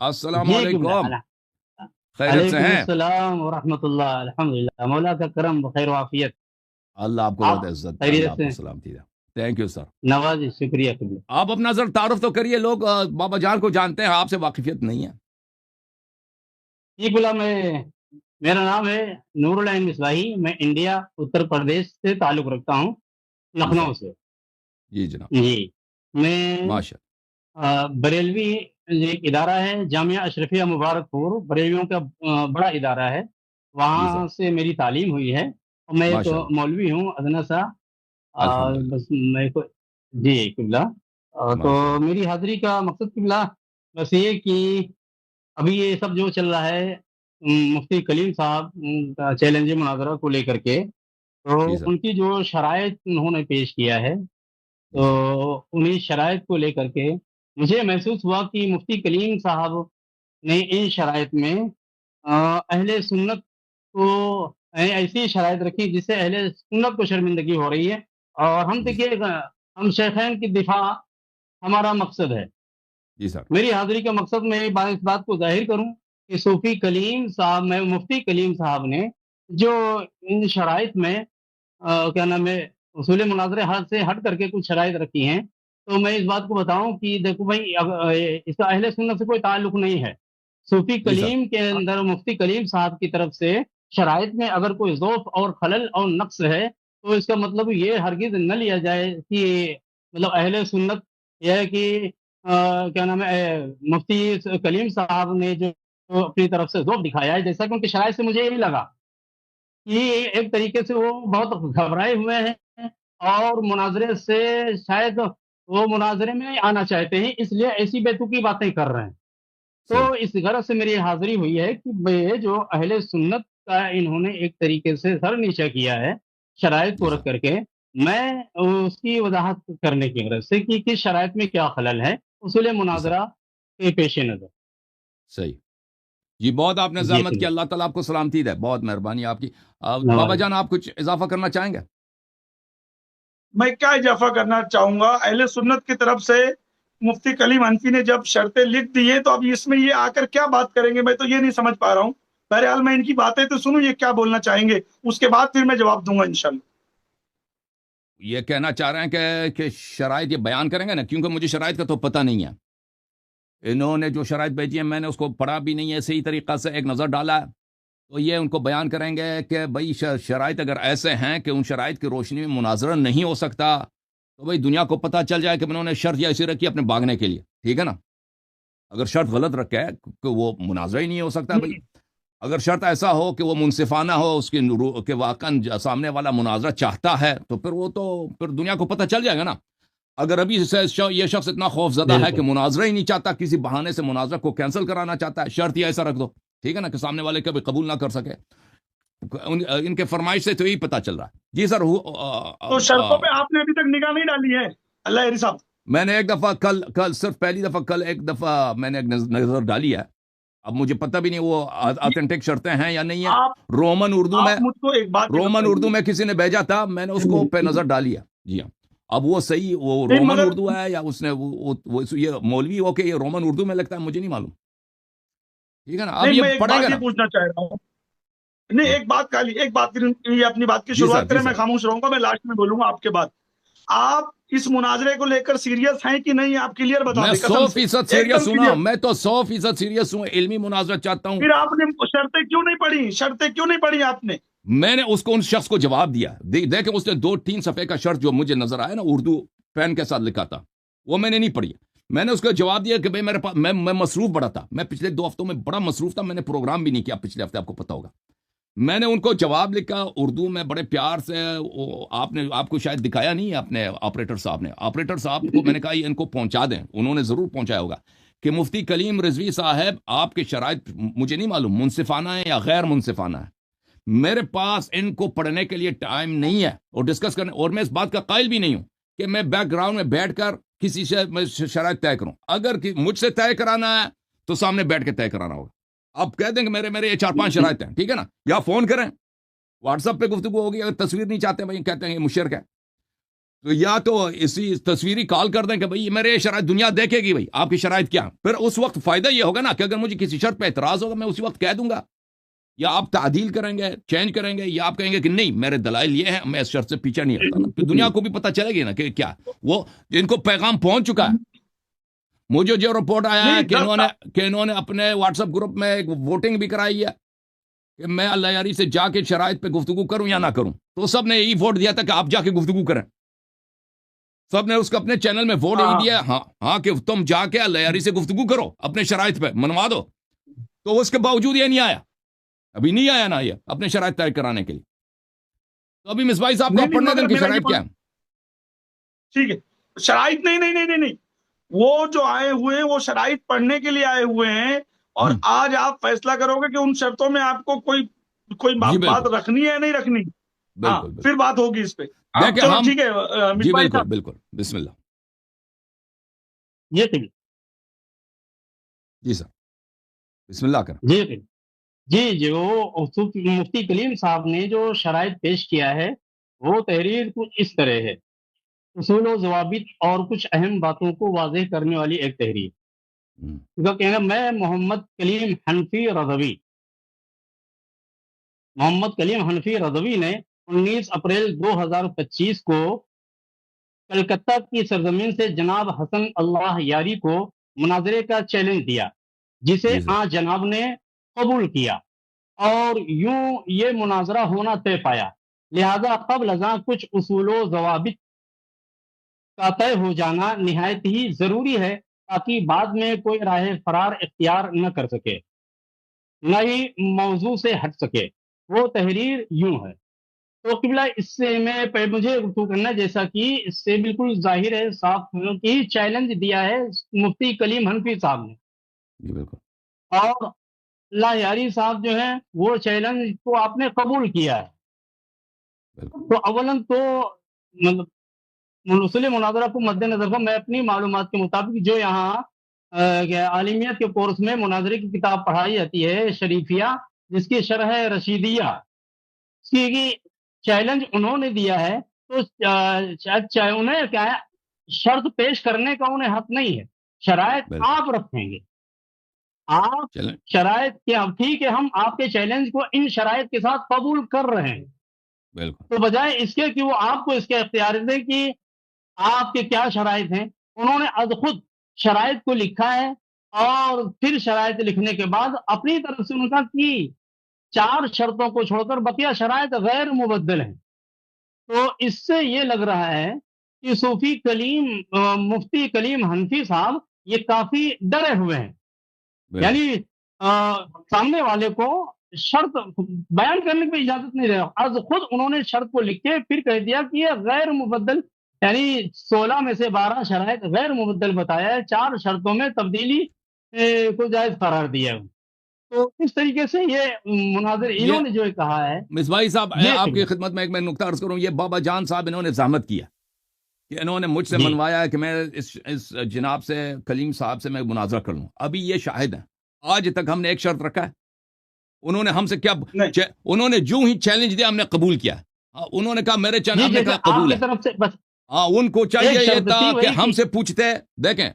السلام جی قبلہ علیکم، خیریت سے علیکم ہیں؟ السلام ورحمۃ اللہ، الحمدللہ مولا کا کرم بخیر و عافیت. اللہ آپ کو آپ بہت عزت دے، اللہ خیریت آپ سے کو سلامتی دے. Thank you sir. نوازی، شکریہ قبلہ. آپ اپنا ذرا تعارف تو کریے، لوگ بابا جان کو جانتے ہیں، آپ سے واقفیت نہیں ہے. جی قبلہ، میرا نام ہے نور العین مصباحی. میں انڈیا اتر پردیش سے تعلق رکھتا ہوں، جی سر. لکھنؤ سے. جی جناب. جی میں ماشاء بریلوی ایک ادارہ ہے، جامعہ اشرفیہ مبارک پور، بریلویوں کا بڑا ادارہ ہے. جی سر. وہاں سے میری تعلیم ہوئی ہے، اور میں ایک ماشاء اللہ. مولوی ہوں ادنا سا. الحمدللہ. بس میں کو جی قبلہ. تو ماشاء اللہ. میری حاضری کا مقصد قبلہ بس یہ کہ ابھی یہ سب جو چل رہا ہے، مفتی کلیم صاحب کا چیلنج مناظرہ کو لے کر کے، تو جی سر. ان کی جو شرائط انہوں نے پیش کیا ہے، جی تو سر. انہیں شرائط کو لے کر کے مجھے محسوس ہوا کہ مفتی کلیم صاحب نے ان شرائط میں اہل سنت کو ایسی شرائط رکھی جس سے اہل سنت کو شرمندگی ہو رہی ہے. اور ہم جی سر. دیکھیے، ہم شیخین کی دفاع ہمارا مقصد ہے. جی سر. میری حاضری کا مقصد میں اس بات کو ظاہر کروں کہ صوفی کلیم صاحب میں مفتی کلیم صاحب نے جو ان شرائط میں کیا نام ہے، اصول مناظرے حد سے ہٹ کر کے کچھ شرائط رکھی ہیں، تو میں اس بات کو بتاؤں کہ دیکھو بھائی، اس کا اہل سنت سے کوئی تعلق نہیں ہے. صوفی جی سر. کلیم کے اندر مفتی کلیم صاحب کی طرف سے شرائط میں اگر کوئی ضعف اور خلل اور نقص ہے، تو اس کا مطلب یہ ہرگز نہ لیا جائے کہ مطلب اہل سنت یہ ہے کہ کیا نام ہے، مفتی کلیم صاحب نے جو اپنی طرف سے ذوق دکھایا ہے، جیسا کہ ان کی شرائط سے مجھے یہی لگا کہ ایک طریقے سے وہ بہت گھبرائے ہوئے ہیں، اور مناظرے سے شاید وہ مناظرے میں آنا چاہتے ہیں، اس لیے ایسی بیتوکی باتیں کر رہے ہیں. تو صحیح. اس غرض سے میری حاضری ہوئی ہے کہ یہ جو اہل سنت کا انہوں نے ایک طریقے سے سر نیچا کیا ہے شرائط جی کو سر. رکھ کر کے، میں اس کی وضاحت کرنے کی غرض سے کہ کس شرائط میں کیا خلل ہے اصول جی سر. مناظرہ کے پیش نظر. صحیح. جی بہت آپ نے جی زحمت کی، قبلہ. اللہ تعالیٰ آپ کو سلامتی دے، بہت مہربانی آپ کی. بابا نوازی. جان آپ کچھ اضافہ کرنا چاہیں گے؟ میں کیا اضافہ کرنا چاہوں گا، اہل سنت کی طرف سے مفتی کلیم حنفی نے جب شرطیں لکھ دی ہے، تو اب اس میں یہ آ کر کیا بات کریں گے، میں تو یہ نہیں سمجھ پا رہا ہوں. بہرحال میں ان کی باتیں تو سنوں یہ کیا بولنا چاہیں گے، اس کے بعد پھر میں جواب دوں گا انشاءاللہ. یہ کہنا چاہ رہے ہیں کہ شرائط یہ بیان کریں گے نا، کیونکہ مجھے شرائط کا تو پتہ نہیں ہے. انہوں نے جو شرائط بھیجی ہیں میں نے اس کو پڑھا بھی نہیں ہے، صحیح طریقہ سے ایک نظر ڈالا ہے. تو یہ ان کو بیان کریں گے کہ بھائی شرائط اگر ایسے ہیں کہ ان شرائط کی روشنی میں مناظرہ نہیں ہو سکتا، تو بھائی دنیا کو پتہ چل جائے کہ انہوں نے شرط ایسی رکھی اپنے بھاگنے کے لیے. ٹھیک ہے نا؟ اگر شرط غلط رکھے کہ وہ مناظرہ ہی نہیں ہو سکتا، بھائی اگر شرط ایسا ہو کہ وہ منصفانہ ہو، اس کی کہ واقعا سامنے والا مناظرہ چاہتا ہے، تو پھر دنیا کو پتہ چل جائے گا نا. اگر ابھی سے یہ شخص اتنا خوف زدہ ہے کہ بالکل. مناظرہ ہی نہیں چاہتا، کسی بہانے سے مناظرہ کو کینسل کرانا چاہتا ہے، شرط ہی ایسا رکھ دو، ٹھیک ہے نا، کہ سامنے والے کبھی قبول نہ کر سکے. ان کے فرمائش سے تو یہی پتہ چل رہا ہے. جی سر. تو شرطوں پہ آپ نے ابھی تک نگاہ نہیں ڈالی ہے اللہ عری صاحب؟ میں نے ایک دفعہ کل صرف پہلی دفعہ کل ایک دفعہ میں نے ایک نظر ڈالی ہے. اب مجھے پتہ بھی نہیں وہ آتھینٹک شرطیں ہیں یا نہیں ہیں. آپ رومن مجھ کو ایک بات اردو میں کسی نے بھیجا تھا، میں نے اس کو پہ نظر ڈالی ہے. جی ہاں. اب وہ صحیح وہ نہیں، رومن مگر اردو ہے یا اس نے یہ مولوی ہو کے یہ رومن اردو میں لگتا ہے، مجھے نہیں معلوم. ٹھیک ہے نا؟ اب نہیں، یہ میں ایک پڑھیں گے بات یہ نا. پوچھنا چاہ رہا ہوں. نہیں، جی ایک بات یہ اپنی بات کی جی سر. شروعات جی کریں، میں سر. خاموش رہوں گا، میں لاسٹ میں بولوں گا آپ کے بعد. آپ اس مناظرے کو لے کر سیریس ہیں کہ نہیں، آپ کلیئر بتا میں دیں قسم سے 100% ایک سیریس دم ہوں نا، کلیئر. میں تو 100% سیریس ہوں. علمی مناظرہ چاہتا ہوں. پھر آپ نے شرطیں کیوں نہیں پڑھی آپ نے؟ میں نے اس کو ان شخص کو جواب دیا. دیکھیں اس نے 2-3 صفحے کا شرط جو مجھے نظر آیا نا اردو پین کے ساتھ لکھا تھا، وہ میں نے نہیں پڑھی. میں نے اس کو جواب دیا کہ بھائی میرے پاس میں مصروف بڑا تھا، میں پچھلے 2 ہفتوں میں بڑا مصروف تھا، میں نے پروگرام بھی نہیں کیا پچھلے ہفتے، آپ کو پتا ہوگا. میں نے ان کو جواب لکھا اردو میں بڑے پیار سے. آپ کو شاید دکھایا نہیں ہے اپنے آپریٹر صاحب کو میں نے کہا یہ ان کو پہنچا دیں. انہوں نے ضرور پہنچایا ہوگا کہ مفتی کلیم رضوی صاحب آپ کے شرائط مجھے نہیں معلوم منصفانہ ہے یا غیر منصفانہ ہے. میرے پاس ان کو پڑھنے کے لیے ٹائم نہیں ہے اور ڈسکس کرنے، اور میں اس بات کا قائل بھی نہیں ہوں کہ میں بیک گراؤنڈ میں بیٹھ کر کسی سے میں شرائط طے کروں. اگر مجھ سے طے کرانا ہے تو سامنے بیٹھ کے طے کرانا ہوگا. آپ کہہ دیں کہ میرے یہ 4-5 شرائط ہیں، ٹھیک ہے نا، یا فون کریں، واٹس ایپ پہ گفتگو ہوگی. اگر تصویر نہیں چاہتے بھائی، کہتے ہیں یہ مشرک ہے. تو یا تو اسی تصویری کال کر دیں کہ بھائی میرے شرائط دنیا دیکھے گی بھائی آپ کی شرائط کیا، پھر اس وقت فائدہ یہ ہوگا نا کہ اگر مجھے کسی شرط پہ اعتراض ہوگا میں اسی وقت کہہ دوں گا، یا آپ تعدیل کریں گے، چینج کریں گے، یا آپ کہیں گے کہ نہیں میرے دلائل یہ ہیں، میں اس شرط سے پیچھے نہیں ہٹتا نا، پھر دنیا کو بھی پتہ چلے گی نا کہ کیا وہ ان کو پیغام پہنچ چکا ہے۔ مجھے جو رپورٹ آیا ہے کہ انہوں نے اپنے واٹس ایپ گروپ میں ایک ووٹنگ بھی کرائی ہے کہ میں اللہ یاری سے جا کے شرائط پہ گفتگو کروں یا نہ کروں، تو سب نے یہی ووٹ دیا تھا کہ آپ جا کے گفتگو کریں، سب نے اس کو اپنے چینل میں ووٹ یہی دیا، ہاں کہ تم جا کے اللہ یاری سے گفتگو کرو، اپنے شرائط پہ منوا دو، تو اس کے باوجود یہ نہیں آیا، ابھی نہیں آیا نا یہ اپنے شرائط طے کرانے کے لیے۔ تو ابھی مصباحی صاحب کو پڑھنے دیں کہ شرائط کیا ہے۔ ٹھیک ہے، شرائط نہیں، وہ جو آئے ہوئے ہیں وہ شرائط پڑھنے کے لیے آئے ہوئے ہیں، اور آج آپ فیصلہ کرو گے کہ ان شرطوں میں آپ کو کوئی بات رکھنی ہے یا نہیں رکھنی، پھر بات ہوگی اس پہ۔ چلو ٹھیک ہے، جی بالکل بالکل، بسم اللہ۔ جی سر بسم اللہ کریں۔ جی وہ مفتی کلیم صاحب نے جو شرائط پیش کیا ہے وہ تحریر کچھ اس طرح ہے، اصول و ضوابط اور کچھ اہم باتوں کو واضح کرنے والی ایک تحریر۔ اس کا کہنا میں محمد کلیم حنفی رضوی نے 19 اپریل 2025 کو کلکتہ کی سرزمین سے جناب حسن اللہ یاری کو مناظرے کا چیلنج دیا، جسے جناب نے قبول کیا، اور یوں یہ مناظرہ ہونا طے پایا۔ لہذا قبل ازاں کچھ اصول و ضوابط کا طے ہو جانا نہایت ہی ضروری ہے، تاکہ بعد میں کوئی راہ فرار اختیار نہ کر سکے، نہ ہی موضوع سے ہٹ سکے۔ وہ تحریر یوں ہے۔ تو قبلہ اس سے میں مجھے گفتگو کرنا، جیسا کہ اس سے بالکل ظاہر ہے، صاف کی چیلنج دیا ہے مفتی کلیم حنفی صاحب نے، اور اللہ یاری صاحب جو ہیں وہ چیلنج کو آپ نے قبول کیا ہے۔ تو اولاً تو اصول مناظرہ کو مد نظر رکھو، میں اپنی معلومات کے مطابق جو یہاں عالمیت کے کورس میں مناظرے کی کتاب پڑھائی جاتی ہے شریفیہ، جس کی شرح رشیدیہ، اس کی چیلنج انہوں نے دیا ہے، تو انہیں کیا ہے، شرط پیش کرنے کا انہیں حق نہیں ہے، شرائط آپ رکھیں گے، آپ شرائط کیا، ٹھیک ہے ہم آپ کے چیلنج کو ان شرائط کے ساتھ قبول کر رہے ہیں، تو بجائے اس کے کہ وہ آپ کو اس کے اختیار دیں کہ آپ کے کیا شرائط ہیں، انہوں نے از خود شرائط کو لکھا ہے، اور پھر شرائط لکھنے کے بعد اپنی طرف سے ان کا کی 4 شرطوں کو چھوڑ کر بقیہ شرائط غیر مبدل ہیں۔ تو اس سے یہ لگ رہا ہے کہ مفتی کلیم حنفی صاحب یہ کافی ڈرے ہوئے ہیں، یعنی سامنے والے کو شرط بیان کرنے کی اجازت نہیں دے، از خود انہوں نے شرط کو لکھ کے پھر کہہ دیا کہ یہ غیر مبدل، یعنی 16 میں سے 12 شرائط غیر مبدل بتایا ہے، 4 شرطوں میں تبدیلی کو جائز قرار دیا ہے۔ تو اس طریقے سے یہ مناظر انہوں نے جو کہا ہے۔ مصباحی صاحب آپ کی خدمت میں ایک نکتہ عرض کروں، یہ بابا جان صاحب انہوں نے زحمت کیا کہ انہوں نے مجھ سے منوایا ہے کہ میں اس جناب سے کلیم صاحب سے میں مناظرہ کر لوں، ابھی یہ شاہد ہیں، آج تک ہم نے ایک شرط رکھا ہے، انہوں نے ہم سے کیا، انہوں نے جو ہی چیلنج دیا ہم نے قبول کیا، انہوں نے کہا میرے چیلنج ہم نے کہا قبول ہے، ان کو چاہیے یہ تھا کہ ہم سے پوچھتے، دیکھیں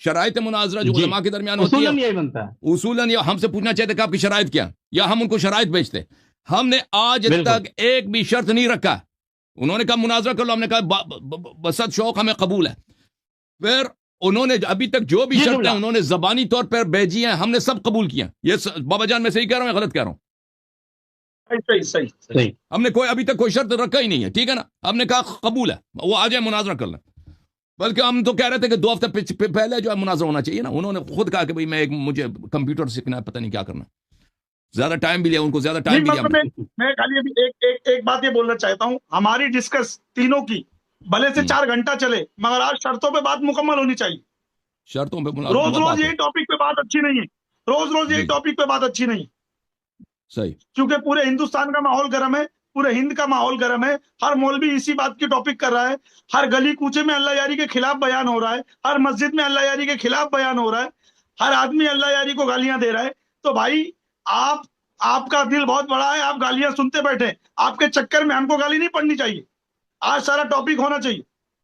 شرائط مناظرہ جو علماء کے درمیان ہوتی ہے اصولاً ہم سے پوچھنا چاہتے کہ آپ کی شرائط کیا، یا ہم ان کو شرائط بھیجتے، ہم نے آج تک ایک بھی شرط نہیں رکھا، انہوں نے کہا مناظرہ کر لو، ہم نے کہا بسط شوق ہمیں قبول ہے، پھر انہوں نے ابھی تک جو بھی شرطیں انہوں نے زبانی طور پر بھیجی ہیں ہم نے سب قبول کیا، یہ بابا جان میں صحیح کہہ رہا ہوں یا غلط کہہ رہا ہوں؟ صحیح، ہم نے ابھی تک کوئی شرط رکھا ہی نہیں ہے، ٹھیک ہے نا، ہم نے کہا قبول ہے، وہ آ جائے مناظرہ کر لیں، بلکہ ہم تو کہہ رہے تھے کہ 2 ہفتے پہلے جو ہے مناظرہ ہونا چاہیے نا، انہوں نے خود کہا کہ بھئی مجھے کمپیوٹر سیکھنا ہے، پتہ نہیں کیا کرنا، زیادہ ٹائم بھی لیا ان کو، زیادہ ٹائم بھی لیا۔ میں خالی ابھی ایک بات یہ بولنا چاہتا ہوں، ہماری ڈسکس تینوں کی بھلے سے 4 گھنٹہ چلے، مگر آج شرطوں پہ بات مکمل ہونی چاہیے، شرطوں پہ روز یہی ٹاپک پہ بات اچھی نہیں ہے، روز یہی ٹاپک پہ بات اچھی نہیں، صحیح، کیونکہ پورے ہندوستان کا ماحول گرم ہے، پورے ہند کا ماحول گرم ہے، ہر مولوی اسی بات کی ٹاپک کر رہا ہے، ہر گلی کوچے میں اللہ یاری کے خلاف بیان ہو رہا ہے، ہر مسجد میں اللہ یاری کے خلاف بیان ہو رہا ہے، ہر آدمی اللہ یاری کو گالیاں دے رہا ہے، تو بھائی آپ کا دل بہت بڑا ہے، آپ گالیاں سنتے بیٹھے، آپ کے چکر میں ہم کو گالی نہیں پڑنی چاہیے، آج سارا ٹاپک ہونا چاہیے،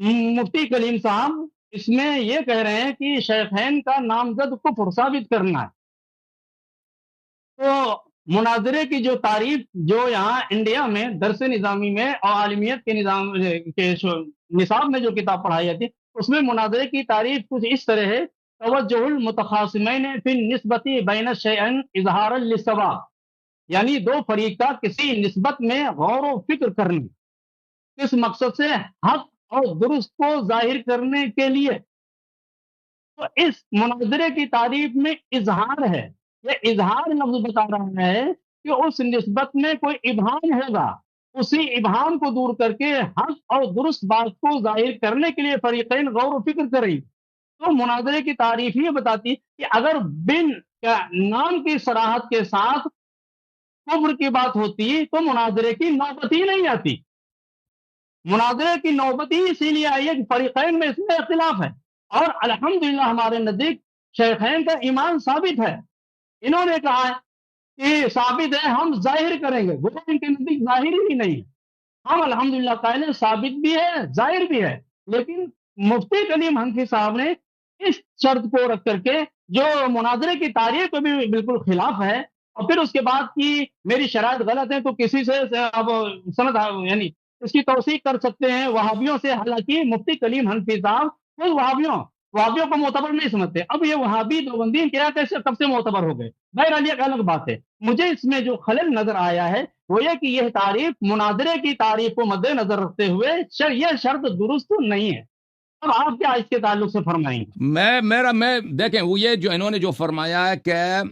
مفتی کلیم صاحب اس میں یہ کہہ رہے ہیں کہ شیخین کا نامزد کفر ثابت کرنا ہے. تو مناظرے کی جو تعریف جو یہاں انڈیا میں درس نظامی میں اور عالمیت کے نظام کے نصاب میں جو کتاب پڑھائی جاتی ہے اس میں مناظرے کی تعریف کچھ اس طرح ہے: توجہ المتخاصمین فی النسبت بین الشیئین اظہارا للصواب، یعنی دو فریق کا کسی نسبت میں غور و فکر کرنے، کس مقصد سے؟ حق اور درست کو ظاہر کرنے کے لیے. تو اس مناظرے کی تعریف میں اظہار ہے. یہ اظہار لفظ بتا رہا ہے کہ اس نسبت میں کوئی ابہام ہوگا، اسی ابہام کو دور کر کے حق اور درست بات کو ظاہر کرنے کے لیے فریقین غور و فکر کریں. تو مناظرے کی تعریف یہ بتاتی کہ اگر بن نام کی صراحت کے ساتھ کفر کی بات ہوتی تو مناظرے کی نوبت ہی نہیں آتی. مناظرے کی نوبت ہی اسی لیے آئی ہے کہ فریقین میں اس میں اختلاف ہے، اور الحمدللہ ہمارے نزدیک شیخین کا ایمان ثابت ہے. انہوں نے کہا ہے کہ ثابت ہے، ہم ظاہر کریں گے. وہ ان کے نزدیک ظاہر ہی نہیں ہے. ہم الحمدللہ قائل ہیں ثابت بھی ہے ظاہر بھی ہے. لیکن مفتی کلیم حنفی صاحب نے اس شرط کو رکھ کر کے جو مناظرے کی تاریخ کو بھی بالکل خلاف ہے، اور پھر اس کے بعد کی میری شرائط غلط ہے تو کسی سے اب سند یعنی اس کی توثیق کر سکتے ہیں وہابیوں سے. حالانکہ مفتی کلیم حنفی صاحب خود وہابیوں کو معتبر نہیں سمجھتے. اب یہ وہابی دیوبندی کیا کیسے کب سے معتبر ہو گئے؟ بہرحال یہ ایک الگ بات ہے. مجھے اس میں جو خلل نظر آیا ہے وہ یہ کہ یہ تعریف مناظرے کی تعریف کو مد نظر رکھتے ہوئے یہ شرط درست نہیں ہے. اب آپ کیا اس کے تعلق سے فرمائیں گے؟ میں دیکھیں وہ یہ جو انہوں نے جو فرمایا ہے کہ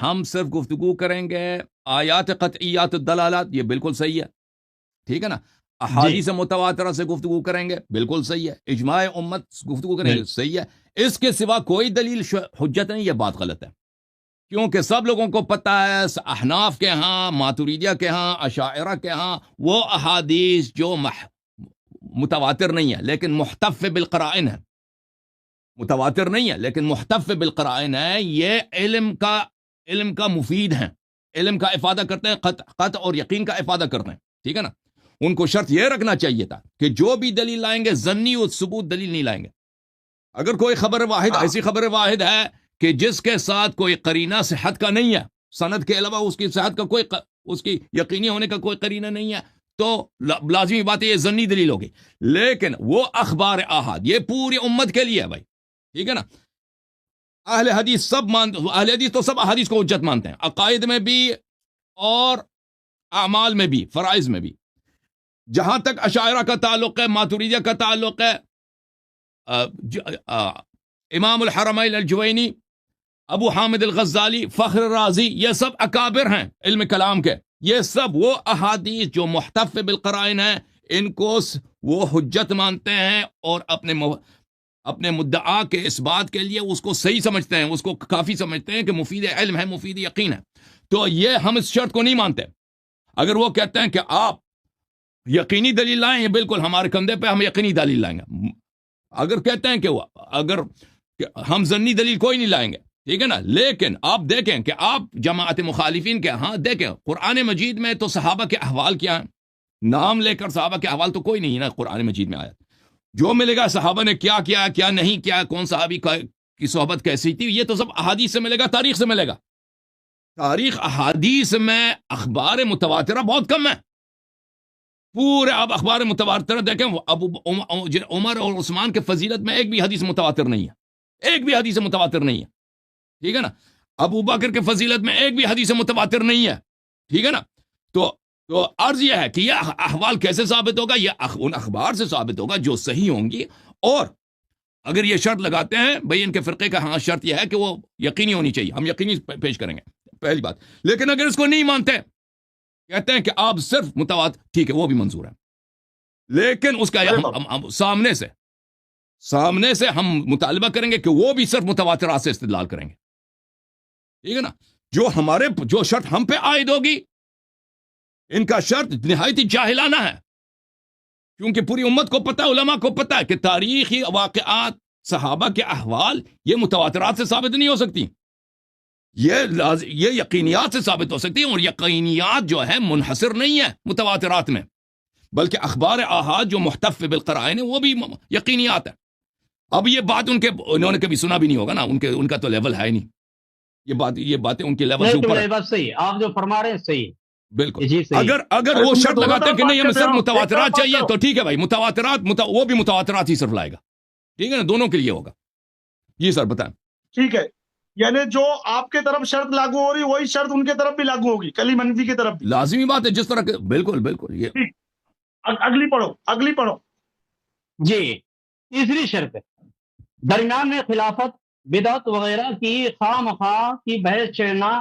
ہم صرف گفتگو کریں گے آیات قطعیات دلالات، یہ بالکل صحیح ہے، ٹھیک ہے نا. احادیث متواترہ سے گفتگو کریں گے، بالکل صحیح ہے. اجماع امت گفتگو کریں گے، صحیح ہے. اس کے سوا کوئی دلیل حجت نہیں، یہ بات غلط ہے. کیونکہ سب لوگوں کو پتہ ہے احناف کے ہاں، ماتوریدیہ کے ہاں، اشاعرہ کے ہاں وہ احادیث جو متواتر نہیں ہے لیکن محتف بالقرائن ہے. متواتر نہیں ہے لیکن محتف بالقرائن ہے. یہ علم کا مفید ہیں، علم کا افادہ کرتے ہیں، قطع اور یقین کا افادہ کرتے ہیں، ٹھیک ہے نا. ان کو شرط یہ رکھنا چاہیے تھا کہ جو بھی دلیل لائیں گے ظنی و ثبوت دلیل نہیں لائیں گے. اگر کوئی خبر واحد ایسی خبر واحد ہے کہ جس کے ساتھ کوئی قرینہ صحت کا نہیں ہے، سند کے علاوہ اس کی صحت کا کوئی اس کی یقینی ہونے کا کوئی قرینہ نہیں ہے، تو لازمی بات ہے یہ ظنی دلیل ہوگی. لیکن وہ اخبار احاد یہ پوری امت کے لیے ہے بھائی، ٹھیک ہے نا. اہل حدیث اہل حدیث تو سب احادیث کو حجت مانتے ہیں، عقائد میں بھی اور اعمال میں بھی، فرائض میں بھی. جہاں تک اشاعرہ کا تعلق ہے، ماتوریدیہ کا تعلق ہے، امام الحرمین الجوینی، ابو حامد الغزالی، فخر رازی، یہ سب اکابر ہیں علم کلام کے. یہ سب وہ احادیث جو محتف بالقرائن ہیں ان کو وہ حجت مانتے ہیں اور اپنے مدعا کے اس بات کے لیے اس کو صحیح سمجھتے ہیں، اس کو کافی سمجھتے ہیں کہ مفید علم ہے، مفید یقین ہے. تو یہ ہم اس شرط کو نہیں مانتے. اگر وہ کہتے ہیں کہ آپ یقینی دلیل لائیں، یہ بالکل ہمارے کندھے پہ، ہم یقینی دلیل لائیں گے. اگر کہتے ہیں کہ اگر ہم ظنی دلیل کوئی نہیں لائیں گے، ٹھیک ہے نا. لیکن آپ دیکھیں کہ آپ جماعت مخالفین کے ہاں دیکھیں قرآن مجید میں تو صحابہ کے احوال کیا ہیں، نام لے کر صحابہ کے احوال تو کوئی نہیں ہے نا قرآن مجید میں آیا. جو ملے گا صحابہ نے کیا کیا، کیا نہیں کیا، کون صحابی کی صحبت کیسی تھی، یہ تو سب احادیث سے ملے گا، تاریخ سے ملے گا. تاریخ احادیث میں اخبار متواترہ بہت کم ہے. پورے آپ اخبار متواترہ دیکھیں، عمر اور عثمان کے فضیلت میں ایک بھی حدیث متواتر نہیں ہے، ایک بھی حدیث متواتر نہیں ہے، ٹھیک ہے نا. ابو بکر کے فضیلت میں ایک بھی حدیث متواتر نہیں ہے، ٹھیک ہے نا. تو عرض یہ ہے کہ یہ احوال کیسے ثابت ہوگا؟ یہ ان اخبار سے ثابت ہوگا جو صحیح ہوں گی. اور اگر یہ شرط لگاتے ہیں بھئی ان کے فرقے کا ہاں شرط یہ ہے کہ وہ یقینی ہونی چاہیے، ہم یقینی پیش کریں گے، پہلی بات. لیکن اگر اس کو نہیں مانتے، کہتے ہیں کہ آپ صرف متواتر، ٹھیک ہے وہ بھی منظور ہے، لیکن اس کا ہم سامنے سے ہم مطالبہ کریں گے کہ وہ بھی صرف متواترات سے استدلال کریں گے، ٹھیک ہے نا. جو شرط ہم پہ عائد ہوگی، ان کا شرط نہایت جاہلانہ ہے، کیونکہ پوری امت کو پتہ، علماء کو پتہ ہے کہ تاریخی واقعات، صحابہ کے احوال یہ متواترات سے ثابت نہیں ہو سکتی، یہ یقینیات سے ثابت ہو سکتی ہیں. اور یقینیات جو ہے منحصر نہیں ہے متواترات میں، بلکہ اخبار احاد جو محتف بالقرائن ہے وہ بھی یقینیات ہے. اب یہ بات انہوں نے کبھی سنا بھی نہیں ہوگا نا, ان کا تو لیول ہے ہی نہیں. یہ باتیں ان کے لیول سے اوپر ہے. بات صحیح آپ جو فرما رہے ہیں صحیح. بالکل. جی صحیح. اگر وہ شرط لگاتے ہیں کہ نہیں ہمیں صرف متواترات چاہیے تو ٹھیک ہے بھائی, متواترات وہ بھی متواترات ہی صرف لائے گا. ٹھیک ہے نا, دونوں کے لیے ہوگا. جی سر بتائیں. ٹھیک ہے, یعنی جو آپ کے طرف شرط لاگو ہو رہی وہی شرط ان کے طرف بھی لاگو ہوگی, کلیم حنفی کی طرف بھی. لازمی بات ہے, جس طرح کہ بالکل یہ اگلی پڑھو. جی تیسری شرط, درمیان میں خلافت بدعت وغیرہ کی خواہ مخواہ کی بحث چھیڑنا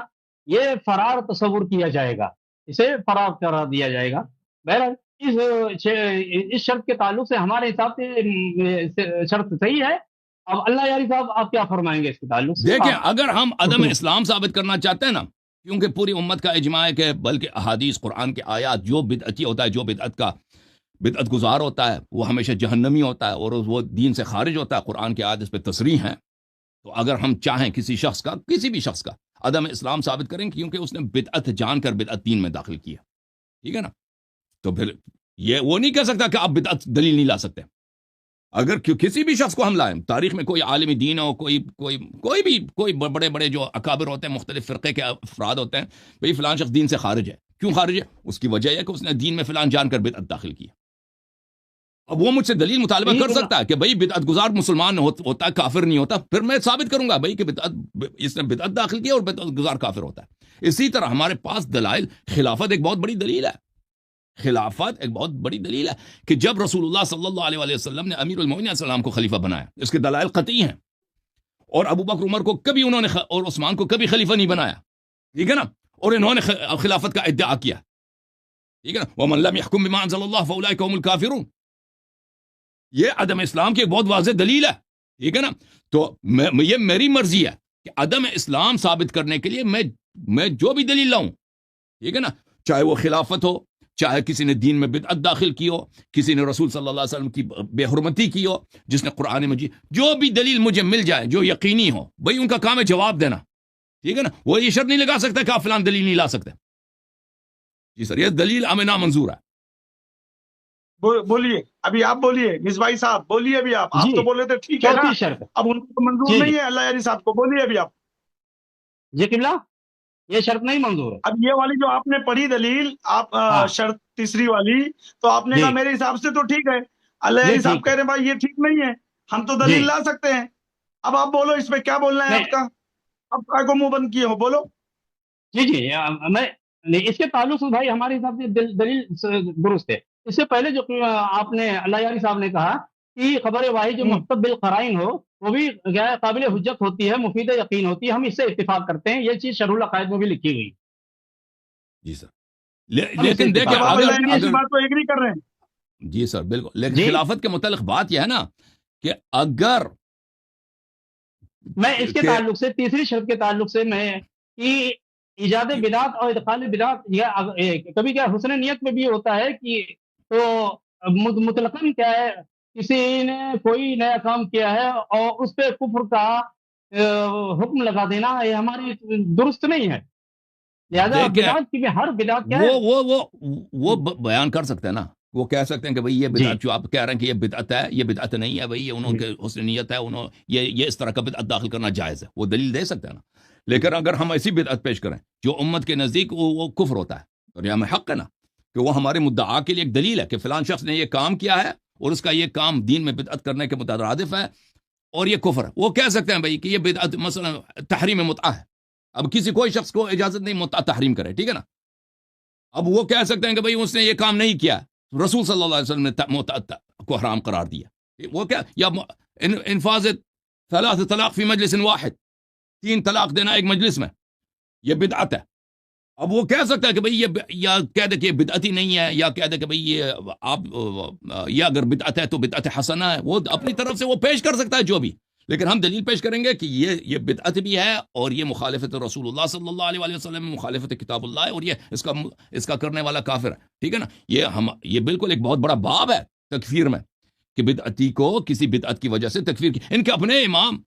یہ فرار تصور کیا جائے گا, اسے فرار کرا دیا جائے گا. بہرحال اس شرط کے تعلق سے ہمارے حساب سے شرط صحیح ہے. اب اللہ یاری صاحب آپ کیا فرمائیں گے اس کے تعلق سے؟ دیکھیں, اگر ہم عدم اسلام ثابت کرنا چاہتے ہیں نا, کیونکہ پوری امت کا اجماع ہے کہ بلکہ احادیث قرآن کے آیات, جو بدعتی ہوتا ہے, جو بدعت گزار ہوتا ہے وہ ہمیشہ جہنمی ہوتا ہے اور وہ دین سے خارج ہوتا ہے. قرآن کے آیات اس پہ تصریح ہیں. تو اگر ہم چاہیں کسی بھی شخص کا عدم اسلام ثابت کریں کیونکہ اس نے بدعت جان کر بدعت دین میں داخل کیا, ٹھیک ہے نا, تو پھر یہ وہ نہیں کہہ سکتا کہ آپ بدعت دلیل نہیں لا سکتے. اگر کسی بھی شخص کو ہم لائیں, تاریخ میں کوئی عالمی دین ہو, کوئی بڑے جو اکابر ہوتے ہیں, مختلف فرقے کے افراد ہوتے ہیں, بھئی فلان شخص دین سے خارج ہے. کیوں خارج ہے؟ اس کی وجہ یہ کہ اس نے دین میں فلان جان کر بدعت داخل کیا. اب وہ مجھ سے دلیل مطالبہ کر سکتا ہے کہ بھئی بدعت گزار مسلمان ہوتا ہے, کافر نہیں ہوتا. پھر میں ثابت کروں گا بھئی کہ اس نے بدعت داخل کیا اور بدعت گزار کافر ہوتا ہے. اسی طرح ہمارے پاس دلائل, خلافت ایک بہت بڑی دلیل ہے. خلافت ایک بہت بڑی دلیل ہے کہ جب رسول اللہ صلی اللہ علیہ وسلم نے امیر المومنین علیہ السلام کو خلیفہ بنایا, اس کے دلائل قطعی ہیں. اور ابو بکر عمر کو کبھی انہوں نے اور عثمان کو کبھی خلیفہ نہیں بنایا, ٹھیک ہے نا, اور انہوں نے خلافت کا ادعا کیا, ٹھیک ہے نا. ومن لم يحكم بما انزل الله فاولئك هم الكافرون. یہ عدم اسلام کی ایک بہت واضح دلیل ہے, ٹھیک ہے نا. تو یہ میری مرضی ہے کہ عدم اسلام ثابت کرنے کے لیے میں جو بھی دلیل لاؤں, ٹھیک ہے نا, چاہے وہ خلافت ہو, چاہے کسی نے دین میں بدعت داخل کی ہو, کسی نے رسول صلی اللہ علیہ وسلم کی بے حرمتی کی ہو, جس نے قرآن مجید, جو بھی دلیل مجھے مل جائے جو یقینی ہو, بھئی ان کا کام ہے جواب دینا, ٹھیک ہے نا. وہ یہ شرط نہیں لگا سکتا کہ آپ فلان دلیل نہیں لا سکتے. جی سر, یہ دلیل ہمیں نامنظور ہے. بولیے, ابھی آپ بولیے, مصباحی صاحب بولیے. ابھی آپ تو بول رہے تھے ٹھیک ہے نا, اب ان کو منظور نہیں ہے اللہ یاری صاحب کو. بولیے ابھی آپ. جی قبلہ, یہ شرط نہیں منظور ہے. اب یہ والی جو آپ نے پڑھی دلیل, آپ شرط تیسری والی, تو آپ نے کہا میرے حساب سے تو ٹھیک ہے. اللہ یاری صاحب کہہ رہے ہیں بھائی یہ ٹھیک نہیں ہے, ہم تو دلیل لا سکتے ہیں. اب آپ بولو اس پہ کیا بولنا ہے آپ کا, اب کا کو منہ بند کیے ہو, بولو. جی میں اس کے تعلق سے بھائی ہمارے حساب سے دلیل درست ہے. اس سے پہلے جو آپ نے اللہ یاری صاحب نے کہا کہ خبر واحد جو مکتب بالقرائن ہو وہ بھی قابل حجت ہوتی ہے, مفید یقین ہوتی ہے, ہم اس سے اتفاق کرتے ہیں. یہ چیز شرح العقائد میں بھی لکھی ہوئی. جی سر, لیکن دیکھیں اگر بات تو ایگری کر رہے ہیں. جی سر بالکل, لیکن خلافت کے متعلق بات یہ ہے نا کہ اگر میں اس کے تعلق سے تیسری شرط کے تعلق سے میں کہ ایجاد بدعت اور ادخال بدعت یہ کبھی کیا حسن نیت میں بھی ہوتا ہے کہ تو مطلقاً کیا ہے, کسی نے کوئی نیا کام کیا ہے اور اس پہ کفر کا حکم لگا دینا یہ ہماری درست نہیں ہے. لہٰذا بدعت کی ہر بدعت کیا ہے وہ بیان کر سکتے ہیں نا, وہ کہہ سکتے ہیں کہ بھئی یہ بدعت جو آپ کہہ رہے ہیں کہ یہ بدعت ہے, یہ بدعت نہیں ہے بھئی, یہ انہوں کے حسن نیت ہے, یہ اس طرح کا بدعت داخل کرنا جائز ہے, وہ دلیل دے سکتے ہیں نا. لیکن اگر ہم ایسی بدعت پیش کریں جو امت کے نزدیک وہ کفر ہوتا ہے, اور یہ ہمیں حق ہے نا کہ وہ ہمارے مدعا کے لیے ایک دلیل ہے کہ فلان شخص نے یہ کام کیا ہے اور اس کا یہ کام دین میں بدعت کرنے کے مترادف ہے اور یہ کفر ہے, وہ کہہ سکتے ہیں بھئی کہ یہ بدعت مثلا تحریم متعہ ہے. اب کسی کوئی شخص کو اجازت نہیں متعہ تحریم کرے, ٹھیک ہے نا. اب وہ کہہ سکتے ہیں کہ بھئی اس نے یہ کام نہیں کیا, رسول صلی اللہ علیہ وسلم نے متعہ کو حرام قرار دیا. وہ کیا, یا انفاذ 3 طلاق فی مجلس واحد, 3 طلاق دینا ایک مجلس میں, یہ بدعت ہے. اب وہ کہہ سکتا ہے کہ بھئی یہ, یا کہہ دے کہ یہ بدعت ہی نہیں ہے, یا کہہ دے کہ بھئی یہ آپ یہ اگر بدعت ہے تو بدعت حسنہ ہے, وہ اپنی طرف سے وہ پیش کر سکتا ہے جو بھی. لیکن ہم دلیل پیش کریں گے کہ یہ بدعت بھی ہے اور یہ مخالفت رسول اللہ صلی اللہ علیہ وسلم, مخالفت کتاب اللہ ہے, اور یہ اس کا کرنے والا کافر ہے, ٹھیک ہے نا. یہ بالکل ایک بہت بڑا باب ہے تکفیر میں کہ بدعتی کو کسی بدعت کی وجہ سے تکفیر کی. ان کے اپنے امام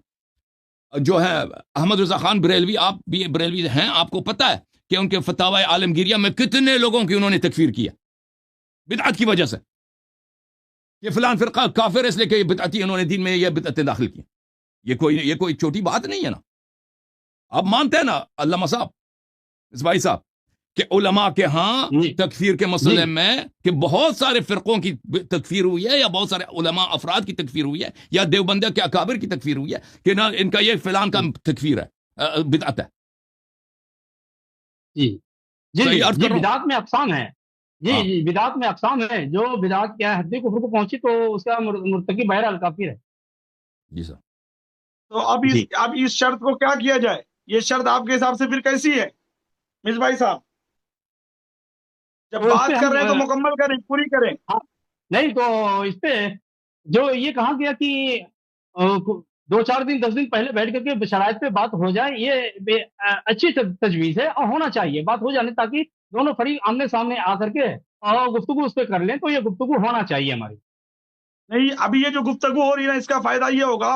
جو ہے احمد رضا خان بریلوی, آپ بھی بریلوی ہیں, آپ کو پتہ ہے کہ ان کے فتاوی عالمگیریہ میں کتنے لوگوں کی انہوں نے تکفیر کیا, بدعت کی وجہ سے کہ فلان فرقہ کافر ہے اس لیے کہ یہ بدعتی انہوں نے دین میں یہ بدعتیں داخل کی. یہ کوئی چھوٹی بات نہیں ہے نا. آپ مانتے ہیں نا علامہ صاحب، اس بھائی صاحب، کہ علماء کے ہاں جی تکفیر کے مسئلے جی میں کہ بہت سارے فرقوں کی تکفیر ہوئی ہے، یا بہت سارے علماء افراد کی تکفیر ہوئی ہے، یا دیوبندیہ کے اکابر کی تکفیر ہوئی ہے کہ نہ ان کا یہ فلان کا تکفیر ہے، بدعت ہے. جی جی صحیح جی عرض جی کر رہا ہوں. بدعات میں اقسام ہے. جی ہاں جی بدعات میں اقسام ہے. جو بدعات کیا حد کفر کو پہنچی تو اس کا مرتکب بہرحال کافر ہے. جی سر. تو جی اب اس شرط کو کیا کیا جائے؟ یہ شرط آپ کے حساب سے پھر کیسی ہے مس بھائی صاحب؟ جب تو اس پہ بات کر ہم رہے ہیں تو مکمل کریں، پوری کریں. ہاں، نہیں تو اس پہ جو یہ کہا گیا کہ 2-4 دن 10 دن پہلے بیٹھ کر کے شرائط پہ بات ہو جائے، یہ اچھی تجویز ہے اور ہونا چاہیے. بات ہو جانے تاکہ دونوں فریق آمنے سامنے آ کر کے اور گفتگو اس پہ کر لیں، تو یہ گفتگو ہونا چاہیے ہماری. نہیں، ابھی یہ جو گفتگو ہو رہی ہے نا، اس کا فائدہ یہ ہوگا،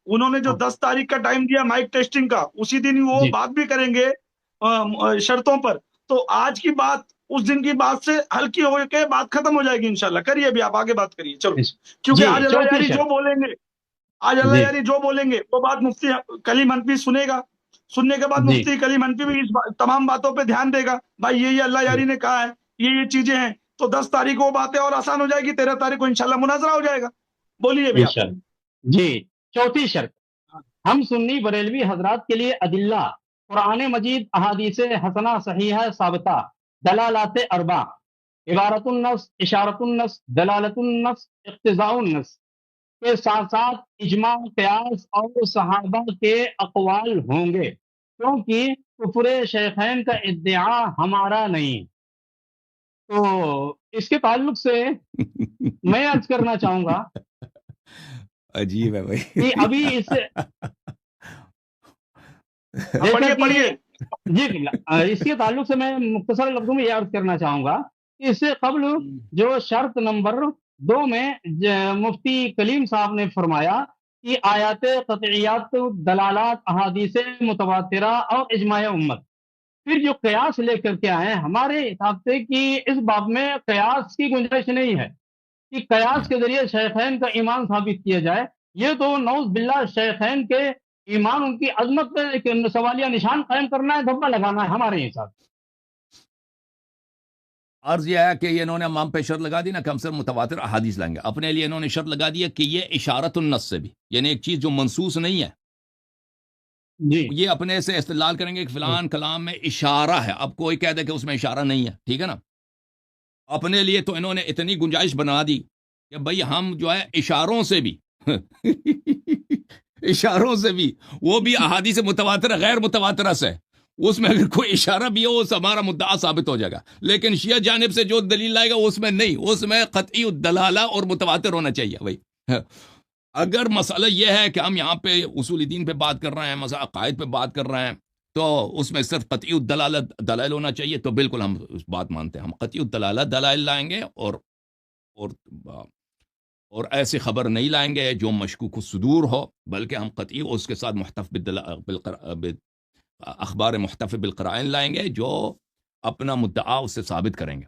انہوں نے جو ہاں 10 تاریخ کا ٹائم دیا مائک ٹیسٹنگ کا، اسی دن وہ جی بات بھی کریں گے شرطوں پر. تو آج کی بات اس دن کی بات سے ہلکی ہو کے بات ختم ہو جائے گی انشاءاللہ. کریے بھی، آپ آگے بات کریے. چلو، کیونکہ جی آج اللہ چوتھی یاری جو شرط. بولیں گے، آج اللہ جی یاری جو بولیں گے وہ بات مفتی کلیم حنفی سنے گا. سننے کے بعد جی مفتی کلیم حنفی بھی تمام باتوں پہ دھیان دے گا. بھائی یہ اللہ جی یاری نے کہا ہے، یہ چیزیں ہیں. تو 10 تاریخ کو باتیں اور آسان ہو جائے گی. 13 تاریخ کو انشاءاللہ مناظرہ ہو جائے گا. بولیے بھی آپ. انشاءاللہ. جی چوتھی شرط. ہم سنی بریلوی حضرات کے لیے ادلہ قرآن مجید، احادیث حسنہ صحیحہ ثابتہ، دلالات اربع، عبارت النص، اشارت النص، دلالت النص، اقتضاء النص کے ساتھ ساتھ اجماع، قیاس اور صحابہ کے اقوال ہوں گے، کیونکہ کفر شیخین کا ادعا ہمارا نہیں. تو اس کے تعلق سے میں عرض کرنا چاہوں گا عجیب ہے کہ بھائی. ابھی اس ہاں، جیسا پڑھیے کہ پڑھیے. جی اس کے تعلق سے میں مختصر لفظوں میں یہ عرض کرنا چاہوں گا کہ اس سے قبل جو شرط نمبر 2 میں مفتی کلیم صاحب نے فرمایا کہ آیات قطعیات، دلالات، احادیث متواترہ اور اجماع امت، پھر جو قیاس لے کر کے آئے ہمارے حساب سے کہ اس باب میں قیاس کی گنجائش نہیں ہے کہ قیاس کے ذریعے شیخین کا ایمان ثابت کیا جائے. یہ تو نعوذ باللہ شیخین کے ایمان، ان کی عظمت پہ ایک سوالیہ نشان قائم کرنا ہے، دھبا لگانا ہے ہمارے حساب. عرض یہ ہے کہ یہ انہوں نے امام پہ شرط لگا دی نا کہ ہم صرف متواتر احادیث لائیں گے. اپنے لیے انہوں نے شرط لگا دی ہے کہ یہ اشارت النص سے بھی، یعنی ایک چیز جو منصوص نہیں ہے، جی یہ اپنے سے استدلال کریں گے کہ فلان کلام میں اشارہ ہے. اب کوئی کہہ دے کہ اس میں اشارہ نہیں ہے، ٹھیک ہے نا. اپنے لیے تو انہوں نے اتنی گنجائش بنا دی کہ بھئی ہم جو ہے اشاروں سے بھی اشاروں سے بھی، وہ بھی احادیث متواترہ غیر متواترہ سے، اس میں اگر کوئی اشارہ بھی ہو اس ہمارا مدعا ثابت ہو جائے گا. لیکن شیعہ جانب سے جو دلیل لائے گا اس میں نہیں، اس میں قطعی الدلالہ اور متواتر ہونا چاہیے. بھائی اگر مسئلہ یہ ہے کہ ہم یہاں پہ اصول دین پہ بات کر رہے ہیں، مسئلہ عقائد پہ بات کر رہے ہیں، تو اس میں صرف قطعی الدلالہ دلائل ہونا چاہیے، تو بالکل ہم اس بات مانتے ہیں. ہم قطعی الدلالہ دلائل لائیں گے اور ایسی خبر نہیں لائیں گے جو مشکوک الصدور ہو، بلکہ ہم قطعی اس کے ساتھ محتف اخبار محتف بالقرائن لائیں گے جو اپنا مدعا اس سے ثابت کریں گے.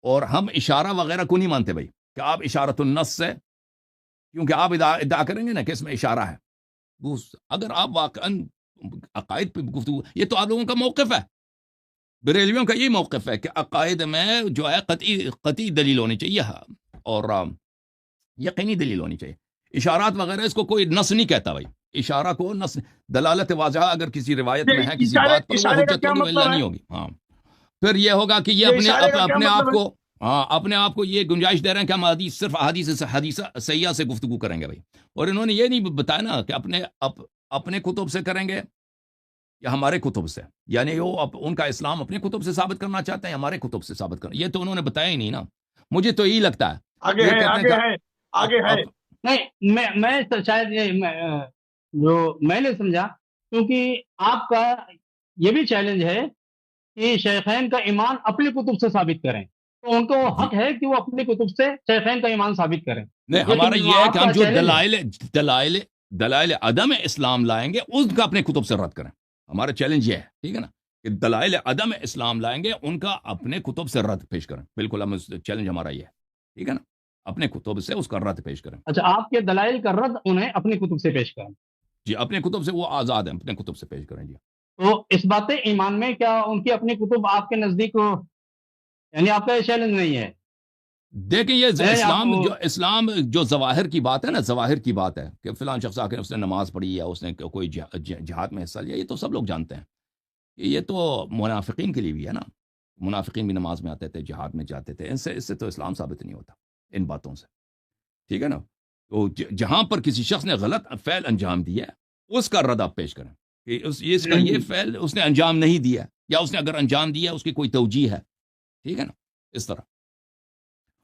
اور ہم اشارہ وغیرہ کو نہیں مانتے بھائی کہ آپ اشارت النص سے، کیونکہ آپ ادعا کریں گے نا کہ اس میں اشارہ ہے. اگر آپ واقعاً عقائد پہ گفتگو، یہ تو آپ لوگوں کا موقف ہے، بریلویوں کا یہ موقف ہے کہ عقائد میں جو ہے قطعی دلیل ہونی چاہیے اور یقینی دلیل ہونی چاہیے. اشارات وغیرہ اس کو کوئی نص نہیں کہتا بھائی. اشارہ کو نص، دلالت واضحہ اگر کسی روایت میں ہے کسی بات پر، وہ اشارے کا حجت کیا ہوگی مطلب ولا ہے؟ نہیں ہوگی. ہاں پھر یہ ہوگا کہ یہ اشارے کا کیا اپنے آپ مطلب ہے؟ کو، ہاں اپنے آپ کو یہ گنجائش دے رہے ہیں کہ ہم صرف احادیث صحیحہ سے گفتگو کریں گے بھائی. اور انہوں نے یہ نہیں بتایا نا کہ اپنے کتب سے کریں گے یا ہمارے کتب سے، یعنی وہ ان کا اسلام اپنے کتب سے ثابت کرنا چاہتے ہیں، ہمارے کتب سے ثابت کرنا، یہ تو انہوں نے بتایا ہی نہیں نا. مجھے تو یہی لگتا ہے آگے یہ ہے، کہتے ہیں آگے کہ ہے، آگے ہے. نہیں، میں شاید جو میں نے سمجھا، کیونکہ آپ کا یہ بھی چیلنج ہے کہ شیخین کا ایمان اپنی کتب سے ثابت کریں، تو ان کو جی حق ہے کہ وہ اپنی کتب سے شیخین کا ایمان ثابت کریں. نہیں، ہمارا یہ ہے آپ کہ ہم کا جو چیلنج ہے. دلائل عدم اسلام لائیں گے اس کا اپنے کتب سے رد کریں. ہمارا چیلنج یہ ہے، ٹھیک ہے نا. کہ دلائل عدم اسلام لائیں گے ان کا اپنے کتب سے رد پیش کریں. بالکل ہم چیلنج ہمارا یہ ہے, ٹھیک ہے نا, اپنے کتب سے اس کا رد پیش کریں. اچھا، آپ کے دلائل کا رد انہیں اپنی کتب سے پیش کریں. جی اپنے کتب سے وہ آزاد ہیں, اپنے کتب سے پیش کریں. جی تو اس بات ایمان میں کیا ان کی اپنی کتب آپ کے نزدیک یعنی آپ کا یہ چیلنج نہیں ہے؟ دیکھیں یہ نہیں، اسلام جو ظواہر کی بات ہے نا, ظواہر کی بات ہے کہ فلاں شخص آ کے اس نے نماز پڑھی یا اس نے کوئی جہاد میں حصہ لیا, یہ تو سب لوگ جانتے ہیں. یہ تو منافقین کے لیے بھی ہے نا, منافقین بھی نماز میں آتے تھے, جہاد میں جاتے تھے. اس سے تو اسلام ثابت نہیں ہوتا ان باتوں سے, ٹھیک ہے نا. تو جہاں پر کسی شخص نے غلط فعل انجام دیا ہے اس کا رد آپ پیش کریں کہ اس کا یہ فعل اس نے انجام نہیں دیا, یا اس نے اگر انجام دیا اس کی کوئی توجیہ ہے, ٹھیک ہے نا, اس طرح.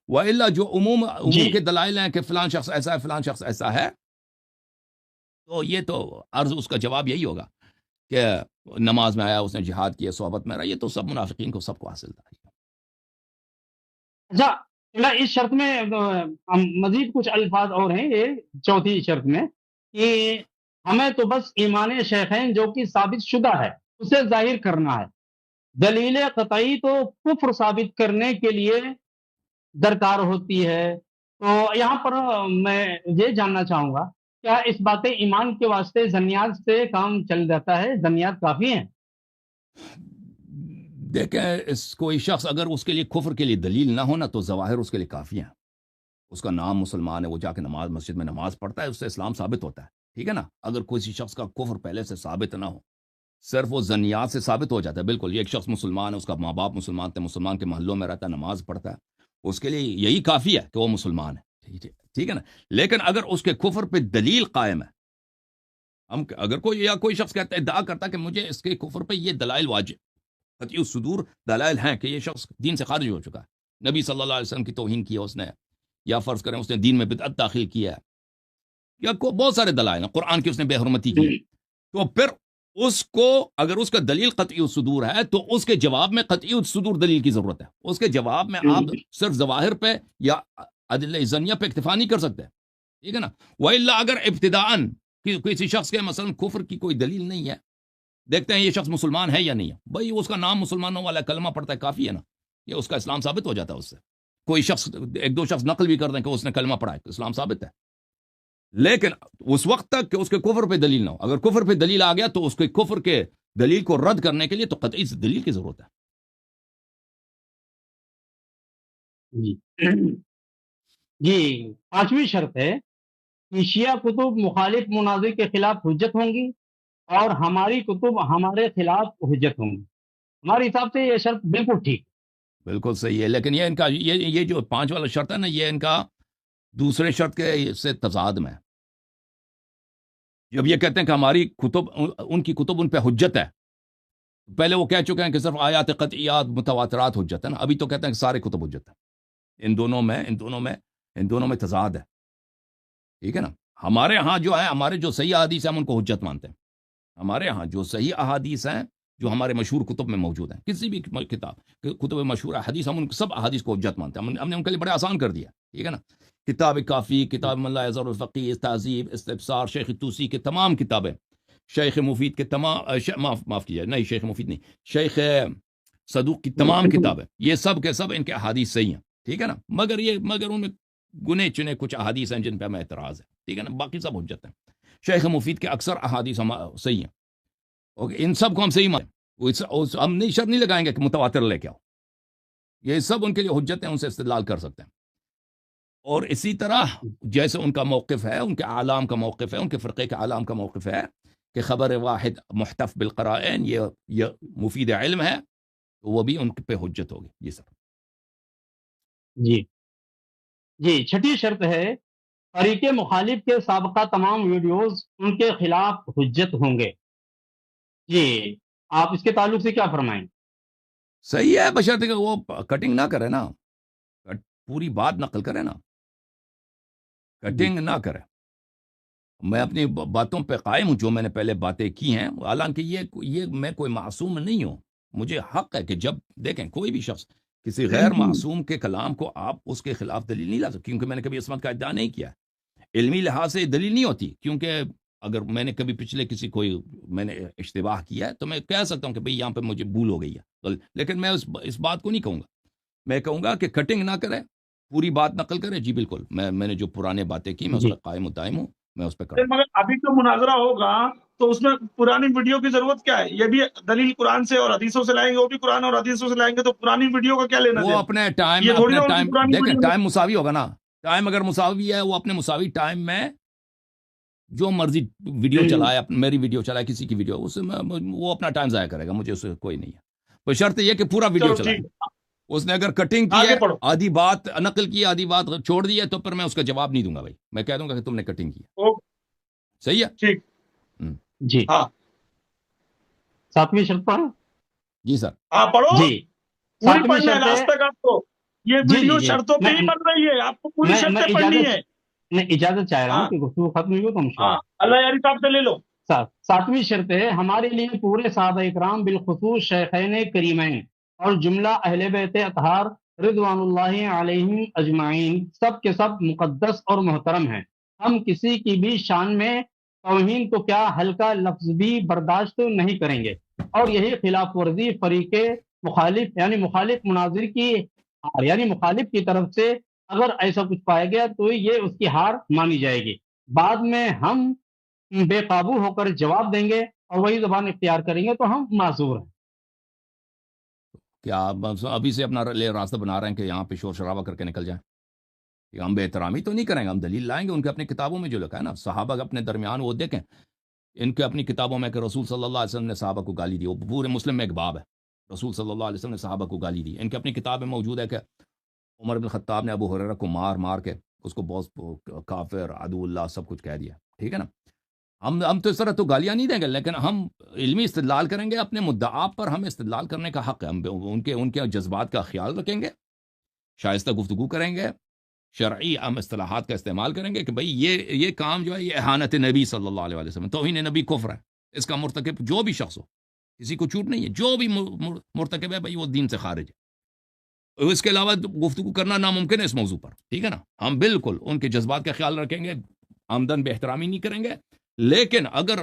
وَإِلَّا جو عموم کے دلائل ہیں کہ فلان شخص ایسا ہے, فلان شخص ایسا ہے, تو یہ تو عرض اس کا جواب یہی ہوگا کہ نماز میں آیا, اس نے جہاد کیا, صحبت میں رہا, یہ تو سب منافقین کو سب کو حاصل تھا. اچھا اس شرط میں مزید کچھ الفاظ اور ہیں, یہ چوتھی شرط میں کہ ہمیں تو بس ایمان شیخین جو کہ ثابت شدہ ہے اسے ظاہر کرنا ہے, دلیل قطعی تو کفر ثابت کرنے کے لیے درکار ہوتی ہے. تو یہاں پر میں یہ جاننا چاہوں گا, کیا اس بات ایمان کے واسطے ظنیات سے کام چل جاتا ہے؟ ظنیات کافی ہیں؟ دیکھیں کوئی شخص اگر اس کے لیے کفر کے لیے دلیل نہ ہونا تو ظواہر اس کے لیے کافی ہیں. اس کا نام مسلمان ہے, وہ جا کے مسجد میں نماز پڑھتا ہے, اس سے اسلام ثابت ہوتا ہے, ٹھیک ہے نا. اگر کسی شخص کا کفر پہلے سے ثابت نہ ہو, صرف وہ ظنیات سے ثابت ہو جاتا ہے. بالکل یہ ایک شخص مسلمان ہے, اس کا ماں باپ مسلمان تھے, مسلمان کے محلوں میں رہتا ہے, نماز پڑھتا ہے, اس کے لیے یہی کافی ہے کہ وہ مسلمان ہے, ٹھیک ہے نا. لیکن اگر اس کے کفر پہ دلیل قائم ہے, ہم اگر کوئی شخص کہتا ہے, ادعا کرتا ہے کہ مجھے اس کے کفر پہ یہ دلائل واجب قطعی الصدور دلائل ہیں کہ یہ شخص دین سے خارج ہو چکا ہے, نبی صلی اللہ علیہ وسلم کی توہین کی ہے اس نے, یا فرض کریں اس نے دین میں بدعت داخل کیا ہے, یا بہت سارے دلائل ہیں, قرآن کی اس نے بے حرمتی کی, تو پھر اس کو اگر اس کا دلیل قطعی الصدور ہے تو اس کے جواب میں قطعی الصدور دلیل کی ضرورت ہے. اس کے جواب میں آپ صرف ظواہر پہ یا ادلہ ظنیہ پہ اکتفا نہیں کر سکتے, ٹھیک ہے نا. وَإِلَّا اگر ابتداءً کسی شخص کے مثلا کفر کی کوئی دلیل نہیں ہے, دیکھتے ہیں یہ شخص مسلمان ہے یا نہیں ہے, بھائی اس کا نام مسلمانوں والا کلمہ پڑھتا ہے, کافی ہے نا, یہ اس کا اسلام ثابت ہو جاتا ہے. اس سے کوئی شخص ایک دو شخص نقل بھی کر دیں کہ اس نے کلمہ پڑھا ہے, اسلام ثابت ہے. لیکن اس وقت تک کہ اس کے کفر پہ دلیل نہ ہو, اگر کفر پہ دلیل آ گیا تو اس کے کفر کے دلیل کو رد کرنے کے لیے تو قطعی دلیل کی ضرورت ہے. جی پانچویں شرط ہے کہ شیعہ کتب مخالف مناظر کے خلاف حجت ہوں گی اور ہماری کتب ہمارے خلاف حجت ہوں گی. ہمارے حساب سے یہ شرط بالکل ٹھیک, بالکل صحیح ہے. لیکن یہ ان کا یہ جو 5 والا شرط ہے نا, یہ ان کا دوسرے شرط کے سے تضاد میں. جب یہ کہتے ہیں کہ ہماری کتب ان کی کتب ان پہ حجت ہے, پہلے وہ کہہ چکے ہیں کہ صرف آیات قطعیات متواترات حجت ہے نا, ابھی تو کہتے ہیں کہ سارے کتب حجت ہیں. ان دونوں میں تضاد ہے, ٹھیک ہے نا. ہمارے ہاں جو ہے, ہمارے جو صحیح احادیث ہیں ہم ان کو حجت مانتے ہیں. ہمارے ہاں جو صحیح احادیث ہیں جو ہمارے مشہور کتب میں موجود ہیں, کسی بھی کتب مشہور حدیث, ہم ان سب احادیث کو حجت مانتے ہیں. ہم نے ان کے لیے بڑے آسان کر دیا, ٹھیک ہے نا. کتاب کافی, کتاب من لا یضر الفقیہ, تہذیب, استبصار, شیخ توسی کے تمام کتابیں, شیخ مفید کے تمام معاف کیجیے, نہیں شیخ مفید نہیں, شیخ صدوق کی تمام کتابیں, یہ سب کے سب ان کے احادیث صحیح ہیں, ٹھیک ہے نا. مگر ان میں گنے چنے کچھ احادیث ہیں جن پہ ہمیں اعتراض ہے, ٹھیک ہے نا. باقی سب حجت ہیں. شیخ مفید کے اکثر احادیث صحیح ہیں, اوکے, ان سب کو ہم صحیح مانیں. ہم نہیں شرط نہیں لگائیں گے کہ متواتر لے کے آؤ, یہ سب ان کے لیے حجت ہیں, ان سے استدلال کر سکتے ہیں. اور اسی طرح جیسے ان کا موقف ہے, ان کے اعلام کا موقف ہے, ان کے فرقے کے اعلام کا موقف ہے کہ خبر واحد محتف بالقرائن یہ مفید علم ہے, تو وہ بھی ان پہ حجت ہوگی. جی سر. جی چھٹی شرط ہے فریق مخالف کے سابقہ تمام ویڈیوز ان کے خلاف حجت ہوں گے. جی آپ اس کے تعلق سے کیا فرمائیں؟ صحیح ہے, بشرطے کہ وہ کٹنگ نہ کرے نا, پوری بات نقل کرے نا, کٹنگ نہ کرے. میں اپنی باتوں پہ قائم ہوں جو میں نے پہلے باتیں کی ہیں, حالانکہ یہ میں کوئی معصوم نہیں ہوں. مجھے حق ہے کہ جب دیکھیں کوئی بھی شخص کسی غیر معصوم کے کلام کو آپ اس کے خلاف دلیل نہیں لا سکتے, کیونکہ میں نے کبھی عصمت کا ادعا نہیں کیا. علمی لحاظ سے دلیل نہیں ہوتی, کیونکہ اگر میں نے کبھی پچھلے کسی کوئی میں نے اشتباہ کیا ہے تو میں کہہ سکتا ہوں کہ بھئی یہاں پہ مجھے بھول ہو گئی ہے، لیکن میں اس بات کو نہیں کہوں گا. میں کہوں گا کہ کٹنگ نہ کرے، پوری بات نقل کرے. جی بالکل، میں نے جو پرانے باتیں کی میں اس جی پہ قائم و دائم ہوں، میں اس پہ کروں. مگر ابھی جو مناظرہ ہوگا تو اس میں پرانی ویڈیو کی ضرورت کیا ہے؟ یہ بھی دلیل قرآن سے اور حدیثوں سے لائیں گے، وہ بھی قرآن اور حدیثوں سے لائیں گے، تو پرانی ویڈیو کا کیا لینا وہ دینا؟ اپنے ٹائم یہ تھوڑی نا ان کی پرانی دیکھیں، ویڈیو ٹائم مساوی ہوگا نا. ٹائم اگر مساوی ہے، وہ اپنے مساوی ٹائم میں جو مرضی ویڈیو چلائے، میری ویڈیو چلائے، کسی کی ویڈیو، اس میں وہ اپنا ٹائم ضائع کرے گا، مجھے اس سے کوئی نہیں ہے. تو شرط یہ کہ پورا ویڈیو چلو چلائے. ٹھیک، اس نے اگر کٹنگ کی آگے ہے، پڑھو. آدھی بات نقل کی، آدھی بات چھوڑ دی ہے، تو پھر میں اس کا جواب نہیں دوں گا. بھائی میں کہہ دوں گا کہ تم نے کٹنگ کی ہے. اوکے، صحیح ہے. ٹھیک. جی ہاں 7ویں شرط پر. جی سر. ہاں پڑھو، جی پوری 7ویں پڑھنا ہے شرط لاسٹ ہے. تک. آپ کو یہ جی ویڈیو جی شرطوں پہ ہی میں بن رہی ہے، آپ کو پوری شرطیں پڑھنی ہے. میں اجازت چاہ رہا ہوں ہاں کہ گفتگو ختم ہوئی ہو تو ہاں، مشورہ. اللہ یاری صاحب سے لے لو. 7ویں شرط ہے ہمارے لیے پورے صحابہ اکرام بالخصوص شیخین کریمین اور جملہ اہل بیت اطہار رضوان اللہ علیہم اجمعین سب کے سب مقدس اور محترم ہیں. ہم کسی کی بھی شان میں توہین تو کیا ہلکا لفظ بھی برداشت نہیں کریں گے، اور یہی خلاف ورزی فریق مخالف مخالف مناظر کی ہار مخالف کی طرف سے اگر ایسا کچھ پایا گیا تو یہ اس کی ہار مانی جائے گی. بعد میں ہم بے قابو ہو کر جواب دیں گے اور وہی زبان اختیار کریں گے تو ہم معذور ہیں. کیا آپ ابھی سے اپنا راستہ بنا رہے ہیں کہ یہاں پہ شور شرابہ کر کے نکل جائیں؟ کہ ہم بے احترامی تو نہیں کریں گے، ہم دلیل لائیں گے. ان کے اپنے کتابوں میں جو لکھا ہے نا، صحابہ اپنے درمیان وہ دیکھیں، ان کے اپنی کتابوں میں کہ رسول صلی اللہ علیہ وسلم نے صحابہ کو گالی دی. وہ پورے مسلم میں ایک باب ہے، رسول صلی اللہ علیہ وسلم نے صحابہ کو گالی دی. ان کی اپنی کتاب میں موجود ہے کہ عمر بن خطاب نے ابو ہریرہ کو مار کے اس کو بہت کافر، عدو اللہ سب کچھ کہہ دیا. ٹھیک ہے نا. ہم تو اس طرح تو گالیاں نہیں دیں گے، لیکن ہم علمی استدلال کریں گے. اپنے مدعا پر ہمیں استدلال کرنے کا حق ہے. ہم ان کے جذبات کا خیال رکھیں گے، شائستہ گفتگو کریں گے، شرعی عام اصطلاحات کا استعمال کریں گے کہ بھئی یہ کام جو ہے یہ احانت نبی صلی اللہ علیہ وسلم، توہین نبی کفر ہے. اس کا مرتکب جو بھی شخص ہو، کسی کو چھوٹ نہیں ہے، جو بھی مرتکب ہے بھئی وہ دین سے خارج ہے. اس کے علاوہ گفتگو کرنا ناممکن ہے اس موضوع پر. ٹھیک ہے نا. ہم بالکل ان کے جذبات کا خیال رکھیں گے، آمدن بے احترامی نہیں کریں گے. لیکن اگر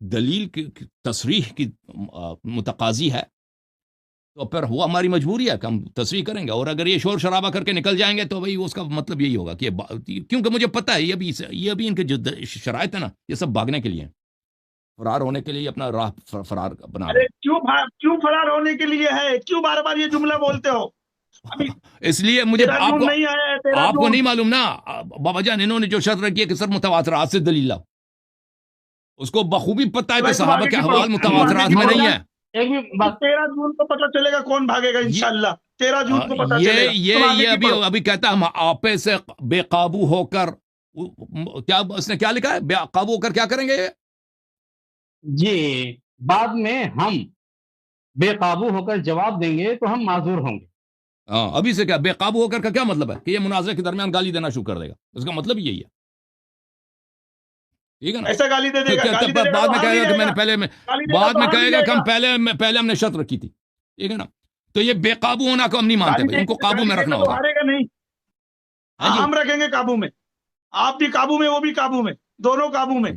دلیل کی تصریح کی متقاضی ہے تو پھر وہ ہماری مجبوری ہے کہ ہم تصریح کریں گے. اور اگر یہ شور شرابہ کر کے نکل جائیں گے تو بھئی اس کا مطلب یہی ہوگا کہ کیونکہ مجھے پتہ ہے یہ بھی ان کے جو شرائط ہے نا، یہ سب بھاگنے کے لیے ہیں، فرار ہونے کے لیے اپنا راہ فرار بنا رہے ارے کیوں فرار ہونے کے لیے ہے؟ کیوں بار بار یہ جملہ بولتے ہو؟ ہیں. اس لیے مجھے تیرا آپ جون کو نہیں آیا ہے، تیرا آپ کو جون. نہیں معلوم نا بابا جان، انہوں نے جو شرط رکھی ہے کہ سر متواترات سے دلیل لاؤ، اس کو بخوبی پتہ ہے کہ صحابہ کے احوال متواترات میں نہیں ہے. ایک بھی بات 13 جون کو پتہ چلے گا کون بھاگے گا انشاءاللہ. 13 جون کو پتہ چلے گا. تم آگے یہ کی پڑھو. ابھی کہتا ہے ہم آپے سے بے قابو ہو کر، کیا اس نے کیا لکھا ہے؟ بے قابو ہو کر کیا کریں گے؟ جی بعد میں ہم بے قابو ہو کر جواب دیں گے تو ہم معذور ہوں گے. ہاں ابھی سے کیا بے قابو ہو کر کا کیا مطلب ہے؟ کہ یہ مناظرے کے درمیان گالی دینا شروع کر دے گا. اس کا مطلب یہی ہے. ٹھیک ہے نا. ایسا گالی دے دے گا، گالی دے دے گا بعد تو میں ہاں کہے بھی گا کہ میں جائے نے پہلے گالی دے گا بعد تو میں ہاں کہے بھی گا کہ جائے گا. پہلے ہم نے شرط رکھی تھی. ٹھیک ہے نا. تو یہ بے قابو ہونا کو ہم نہیں مانتے گالی بھائی، ان کو قابو میں دے رکھنا گا تو ہوگا. ہارے گا نہیں. ہاں جی. ہم رکھیں گے قابو میں. آپ بھی قابو میں، وہ بھی قابو میں، دونوں قابو میں.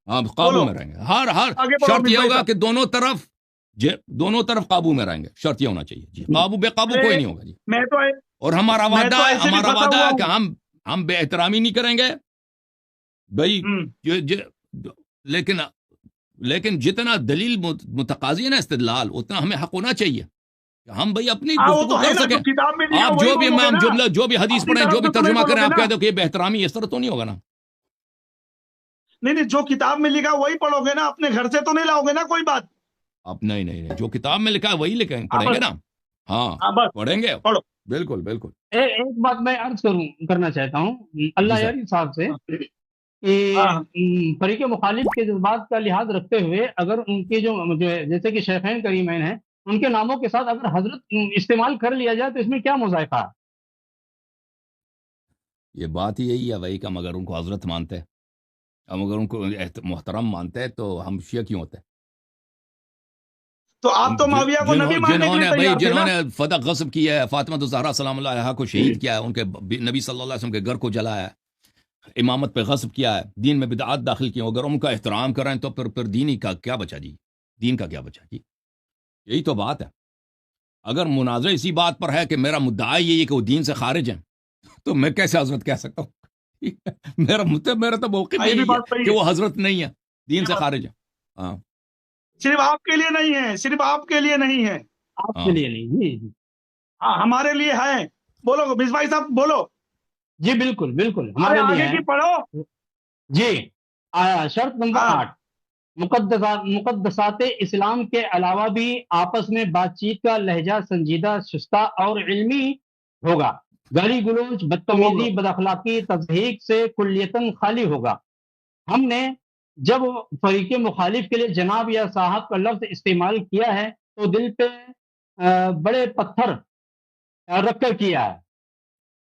ہاں قابو بولو. میں رہیں گے. ہر آگے بڑھو شرط یہ امیر بھائی ہوگا صاحب. کہ دونوں طرف قابو میں رہیں گے. شرط یہ ہونا چاہیے. جی قابو بے قابو ارے کوئی نہیں ہوگا. جی میں تو اور ہمارا میں وعدہ تو ہے، ایسے بھی ہمارا پھنسا وعدہ ہوا ہے ہوں. کہ ہم بے احترامی نہیں کریں گے بھائی. لیکن جتنا دلیل متقاضی ہے نا استدلال، اتنا ہمیں حق ہونا چاہیے کہ ہم بھائی اپنی ہاں وہ گفتگو تو ہے کر نا، سکیں. جو کتاب میں لکھا آپ وہی جو بھی بولو گے نا. جملہ جو بھی حدیث اپنی پڑھیں، طرف جو بھی سے تو نہیں ترجمہ کریں، بولو گے آپ نا. کہہ دو کہ یہ بے احترامی، اس طرح تو نہیں ہوگا نا. نہیں جو کتاب میں لکھا وہی پڑھو گے نا، اپنے گھر سے تو نہیں لاؤ گے نا کوئی بات. اب نہیں جو کتاب میں لکھا ہے وہی ہاں پڑھیں گے بس. نا. ہاں ہاں بس پڑھیں گے. پڑھو. بالکل. ایک بات میں عرض کرنا چاہتا ہوں جی اللہ سر. یاری صاحب سے ہاں کہ فریق مخالف کے جذبات کا لحاظ رکھتے ہوئے اگر ان کے جو جیسے کہ شیخین کریمین ہیں ان کے ناموں کے ساتھ اگر حضرت استعمال کر لیا جائے تو اس میں کیا مذائقہ ہے؟ یہ بات ہی یہی ہے بھائی کہ ہم اگر ان کو حضرت مانتے ہیں، ہم اگر ان کو محترم مانتے ہیں تو ہم شیعہ کیوں ہوتے ہیں؟ تو آپ تو معاویہ کو نبی ماننے کے لیے تیار تھے جنہوں نا. نے فتح غصب کیا ہے، فاطمہ الزہرا سلام اللہ علیہا کو شہید کیا ہے، ان کے نبی صلی اللہ علیہ وسلم کے گھر کو جلایا ہے، امامت پہ غصب کیا ہے، دین میں بدعات داخل کی، اگر ان کا احترام کریں تو پھر دین ہی کا کیا بچا جی، دین کا کیا بچا جی؟ یہی تو بات ہے. اگر مناظرہ اسی بات پر ہے کہ میرا مدعا یہی ہے کہ وہ دین سے خارج ہیں، تو میں کیسے حضرت کہہ سکتا ہوں؟ میرا تو موقف یہ بھی یہی ہے بات صحیح کہ ہے. وہ حضرت نہیں ہے، دین یہ سے بات خارج ہے. ہاں صرف آپ کے لیے نہیں ہے، صرف آپ کے لیے نہیں ہے، آپ کے ہاں لیے نہیں. جی جی ہاں ہمارے لیے ہے. بولو مصباح بھائی صاحب بولو. جی بالکل بالکل ارے ہمارے لیے آگے ہے. کی پڑھو. جی شرط نمبر ہاں 8، مقدسات اسلام کے علاوہ بھی آپس میں بات چیت کا لہجہ سنجیدہ، شستہ اور علمی ہوگا. گالی گلوچ، ہوگا. بدتمیزی، بد اخلاقی، تضحیک سے کلیتاً خالی ہوگا. ہم نے جب فریق مخالف کے لیے جناب یا صاحب کا لفظ استعمال کیا ہے تو دل پہ بڑے پتھر رکھ کر کیا ہے،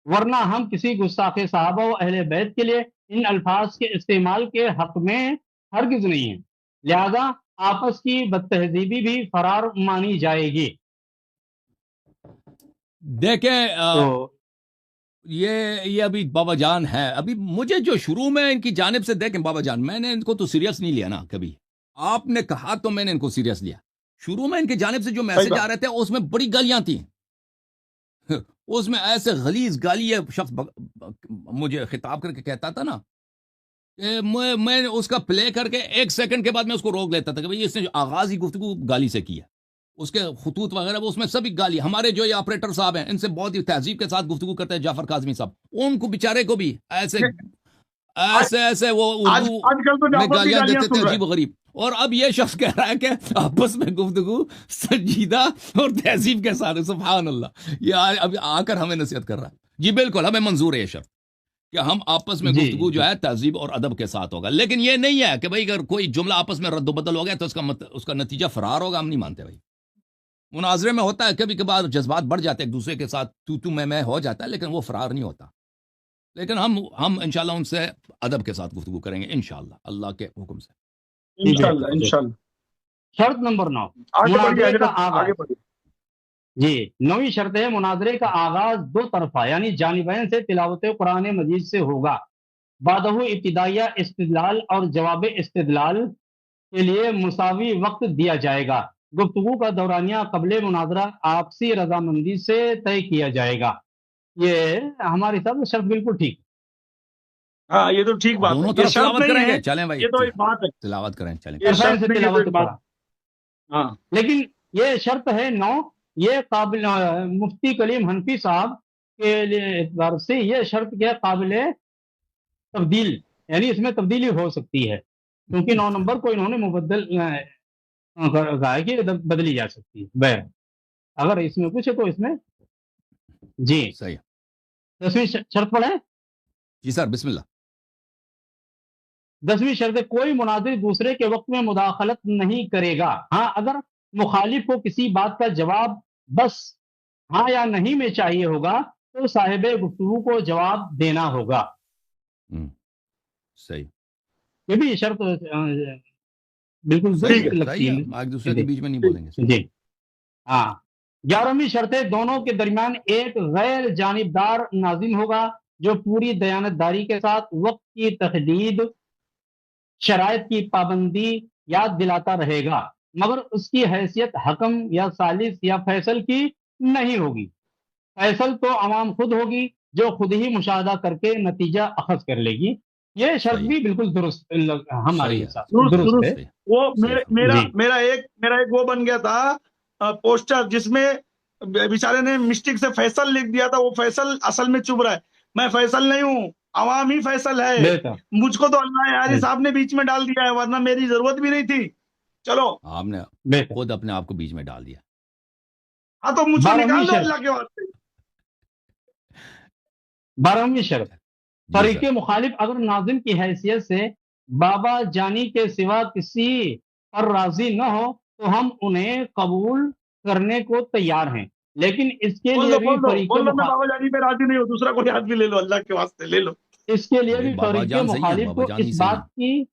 ورنہ ہم کسی گستاخ صحابہ و اہل بیت کے لیے ان الفاظ کے استعمال کے حق میں ہرگز نہیں ہیں. لہذا آپس کی بدتہذیبی بھی فرار مانی جائے گی. دیکھیں تو یہ ابھی بابا جان ہے. ابھی مجھے جو شروع میں ان کی جانب سے، دیکھیں بابا جان، میں نے ان کو تو سیریس نہیں لیا نا کبھی. آپ نے کہا تو میں نے ان کو سیریس لیا. شروع میں ان کی جانب سے جو صحیح میسج آ بات. رہے تھے اس میں بڑی گالیاں تھیں. اس میں ایسے غلیظ گالی یہ شخص مجھے خطاب کر کے کہتا تھا نا کہ میں اس کا پلے کر کے 1 سیکنڈ کے بعد میں اس کو روک لیتا تھا کہ بھئی اس نے جو آغاز ہی گفتگو گالی سے کیا. اس کے خطوط وغیرہ وہ اس میں سبھی گالی. ہمارے جو یہ آپریٹر صاحب ہیں ان سے بہت ہی تہذیب کے ساتھ گفتگو کرتے ہیں، جعفر کاظمی صاحب، ان کو بیچارے کو بھی ایسے آج ایسے وہ آج اردو آج کل تو میں جعفر بھی گالیاں گالیاں دیتے تھے سن رہا عجیب و غریب. اور اب یہ شخص کہہ رہا ہے کہ آپس میں گفتگو سنجیدہ اور تہذیب کے ساتھ. سبحان اللہ، یہ اب آ کر ہمیں نصیحت کر رہا ہے. جی بالکل ہمیں منظور ہے یہ شرط کہ ہم آپس میں جی گفتگو جو ہے تہذیب اور ادب کے ساتھ ہوگا. لیکن یہ نہیں ہے کہ بھائی اگر کوئی جملہ آپس میں رد و بدل ہو گیا تو اس کا نتیجہ فرار ہوگا. ہم نہیں مانتے بھائی. مناظرے میں ہوتا ہے کبھی کبھار جذبات بڑھ جاتے ہیں ایک دوسرے کے ساتھ، تو میں ہو جاتا ہے، لیکن وہ فرار نہیں ہوتا. لیکن ہم انشاءاللہ ان سے ادب کے ساتھ گفتگو کریں گے انشاءاللہ اللہ کے حکم سے. انشاءاللہ انشاءاللہ. شرط نمبر 9، آگے بڑھیے مناظرے کا حضرت، آغاز. آگے بڑھیے. جی 9ویں شرط ہے، مناظرے کا آغاز 2 طرفہ یعنی جانبین سے تلاوت قرآن مجید سے ہوگا. بعدہ ابتدائیہ استدلال اور جواب استدلال کے لیے مساوی وقت دیا جائے گا. گفتگو کا دورانیہ قبل مناظرہ آپسی رضامندی سے طے کیا جائے گا. یہ ہمارے حساب سے شرط بالکل ٹھیک. ہاں یہ تو ٹھیک بات ہے. دونوں یہ طرف شرط تلاوت نہیں کریں ہے، گے، چلیں بھائی یہ تو ایک بات ہے. تلاوت کریں، چلیں. یہ طرفین شرط سے نہیں، یہ تو تلاوت ایک بات. قرآن. ہاں لیکن یہ شرط ہے 9، یہ قابل مفتی کلیم حنفی صاحب کے لیے اعتبار سے یہ شرط کیا قابل تبدیل، یعنی اس میں تبدیلی ہو سکتی ہے کیونکہ 9 نمبر کو انہوں نے مبدل کہا ہے کہ بدلی جا سکتی ہے. بہر اگر اس میں کچھ ہے تو اس میں جی صحیح. 10ویں شرط پڑھیں. جی سر بسم اللہ. 10ویں شرط ہے، کوئی مناظر دوسرے کے وقت میں مداخلت نہیں کرے گا. ہاں اگر مخالف کو کسی بات کا جواب بس ہاں یا نہیں میں چاہیے ہوگا تو صاحب گفتگو کو جواب دینا ہوگا. صحیح یہ بھی شرط بالکل صحیح ٹھیک درست ہے، ہے. لگتی صحیح ہے. ہے. ایک دوسرے کے بیچ میں نہیں ٹھیک. بولیں گے. جی ہاں 11ویں شرط ہے، دونوں کے درمیان ایک غیر جانبدار ناظم ہوگا جو پوری دیانتداری کے ساتھ وقت کی تحدید، شرائط کی پابندی یاد دلاتا رہے گا، مگر اس کی حیثیت حکم یا ثالث یا فیصل کی نہیں ہوگی. فیصل تو عوام خود ہوگی جو خود ہی مشاہدہ کر کے نتیجہ اخذ کر لے گی. یہ شرط صحیح بھی بالکل درست ہمارے صحیح ہے. حساب سے درست درست درست. ہے. صحیح وہ صحیح. میرا جی میرا ایک وہ بن گیا تھا پوسٹر جس میں بیچارے نے مسٹیک سے فیصل لکھ دیا تھا. وہ فیصل اصل میں چپ رہا ہے. میں فیصل نہیں ہوں، عوام ہی فیصل ہے. بہتر. مجھ کو تو اللہ یاری صاحب نے بیچ میں ڈال دیا ہے، ورنہ میری ضرورت بھی نہیں تھی. چلو آپ نے بہتر. خود اپنے آپ کو بیچ میں ڈال دیا. ہاں تو مجھ کو 12ویں نکال دو شرط اللہ کے واسطے. 12ویں شرط، جی فریق سر. مخالف اگر ناظم کی حیثیت سے بابا جانی کے سوا کسی پر راضی نہ ہو تو ہم انہیں قبول کرنے کو تیار ہیں، لیکن اس کے بول لیے دو بھی بول دو فریق بول دو میں بابا جانی پہ راضی نہیں ہوں، دوسرا کوئی آدمی لے لو اللہ کے واسطے لے لو. اس کے لیے نہیں، بھی بابا فریق جان صحیح ہیں، مخالف بابا کو جان اس ہی صحیح بات ہیں. کی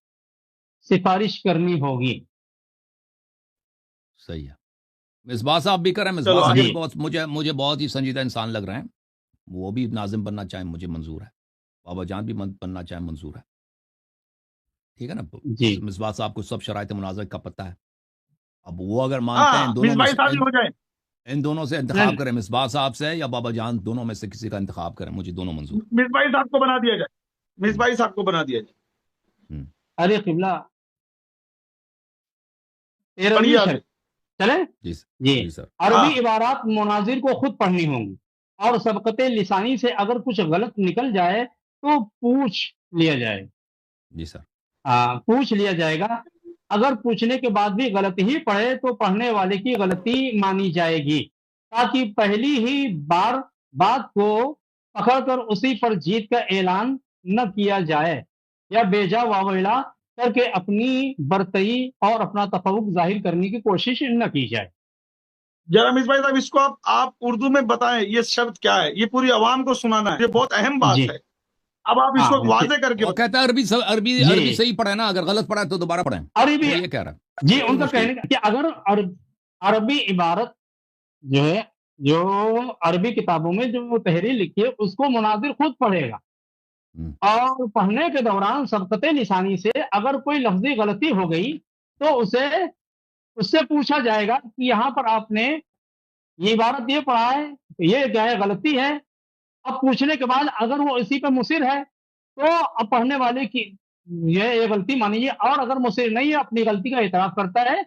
سفارش کرنی ہوگی. صحیح ہے. مصباح صاحب بھی کریں. چلو مصباح صاحب جی بھی مجھے بہت ہی سنجیدہ انسان لگ رہے ہیں. وہ بھی ناظم بننا چاہیں مجھے منظور ہے. بابا جان بھی بننا چاہے منظور ہے، ٹھیک ہے نا؟ جی مصباح صاحب کو سب شرائط مناظر کا پتہ ہے، اب وہ اگر مانتے ہیں ان دونوں میں مصباح صاحب ہی ہو جائے. ان دونوں سے انتخاب کریں، مصباح صاحب سے یا بابا جان، دونوں میں سے کسی کا انتخاب کریں، مجھے دونوں منظور. مصباح صاحب کو بنا دیا جائے، مصباح صاحب کو بنا دیا جائے. ارے قبلہ 13ویں پڑھیے آگے. شرط چلے جی سر. جی. جی سر. عربی عبارات مناظر کو خود پڑھنی ہوں گی، اور سبقت لسانی سے اگر کچھ غلط نکل جائے تو پوچھ لیا جائے. جی سر. پوچھ لیا جائے گا. اگر پوچھنے کے بعد بھی غلط ہی پڑھے تو پڑھنے والے کی غلطی مانی جائے گی، تاکہ پہلی ہی بار بات کو پکڑ کر اسی پر جیت کا اعلان نہ کیا جائے، یا بیجا واویلا کر کے اپنی برتری اور اپنا تفوق ظاہر کرنے کی کوشش نہ کی جائے. ذرا مصباح صاحب اس کو آپ اردو میں بتائیں، یہ شرط کیا ہے؟ یہ پوری عوام کو سنانا ہے، یہ بہت اہم بات جی. ہے. اب آپ اس کو واضح کر کے وہ کہتا ہے عربی جی. صحیح پڑھے نا، اگر غلط پڑھا تو دوبارہ پڑھیں. عربی وہ یہ کہہ رہا ہے. جی ان کا کہنے کا کہ اگر عربی عبارت جو ہے، جو عربی کتابوں میں جو تحریر لکھی ہے اس کو مناظر خود پڑھے گا، اور پڑھنے کے دوران سبقت لسانی سے اگر کوئی لفظی غلطی ہو گئی تو اس سے پوچھا جائے گا کہ یہاں پر آپ نے یہ عبارت یہ پڑھا ہے، یہ کیا ہے، غلطی ہے. اب پوچھنے کے بعد اگر وہ اسی پہ مصر ہے تو اب پڑھنے والے کی یہ غلطی مانیے، اور اگر مصر نہیں ہے، اپنی غلطی کا اعتراف کرتا ہے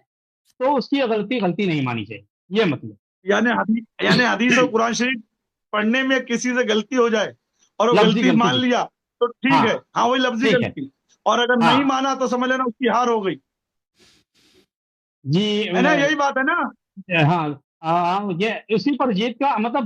تو اس کی غلطی نہیں مانی چاہیے. یہ مطلب یعنی حدیث اور قرآن شریف پڑھنے میں کسی سے غلطی ہو جائے اور وہ غلطی مان لیا تو ٹھیک ہے، ہاں وہی لفظی غلطی، اور اگر نہیں مانا تو سمجھ لینا اس کی ہار ہو گئی. جی ہے نا؟ یہی بات ہے نا؟ ہاں یہ اسی پر جیت کا مطلب،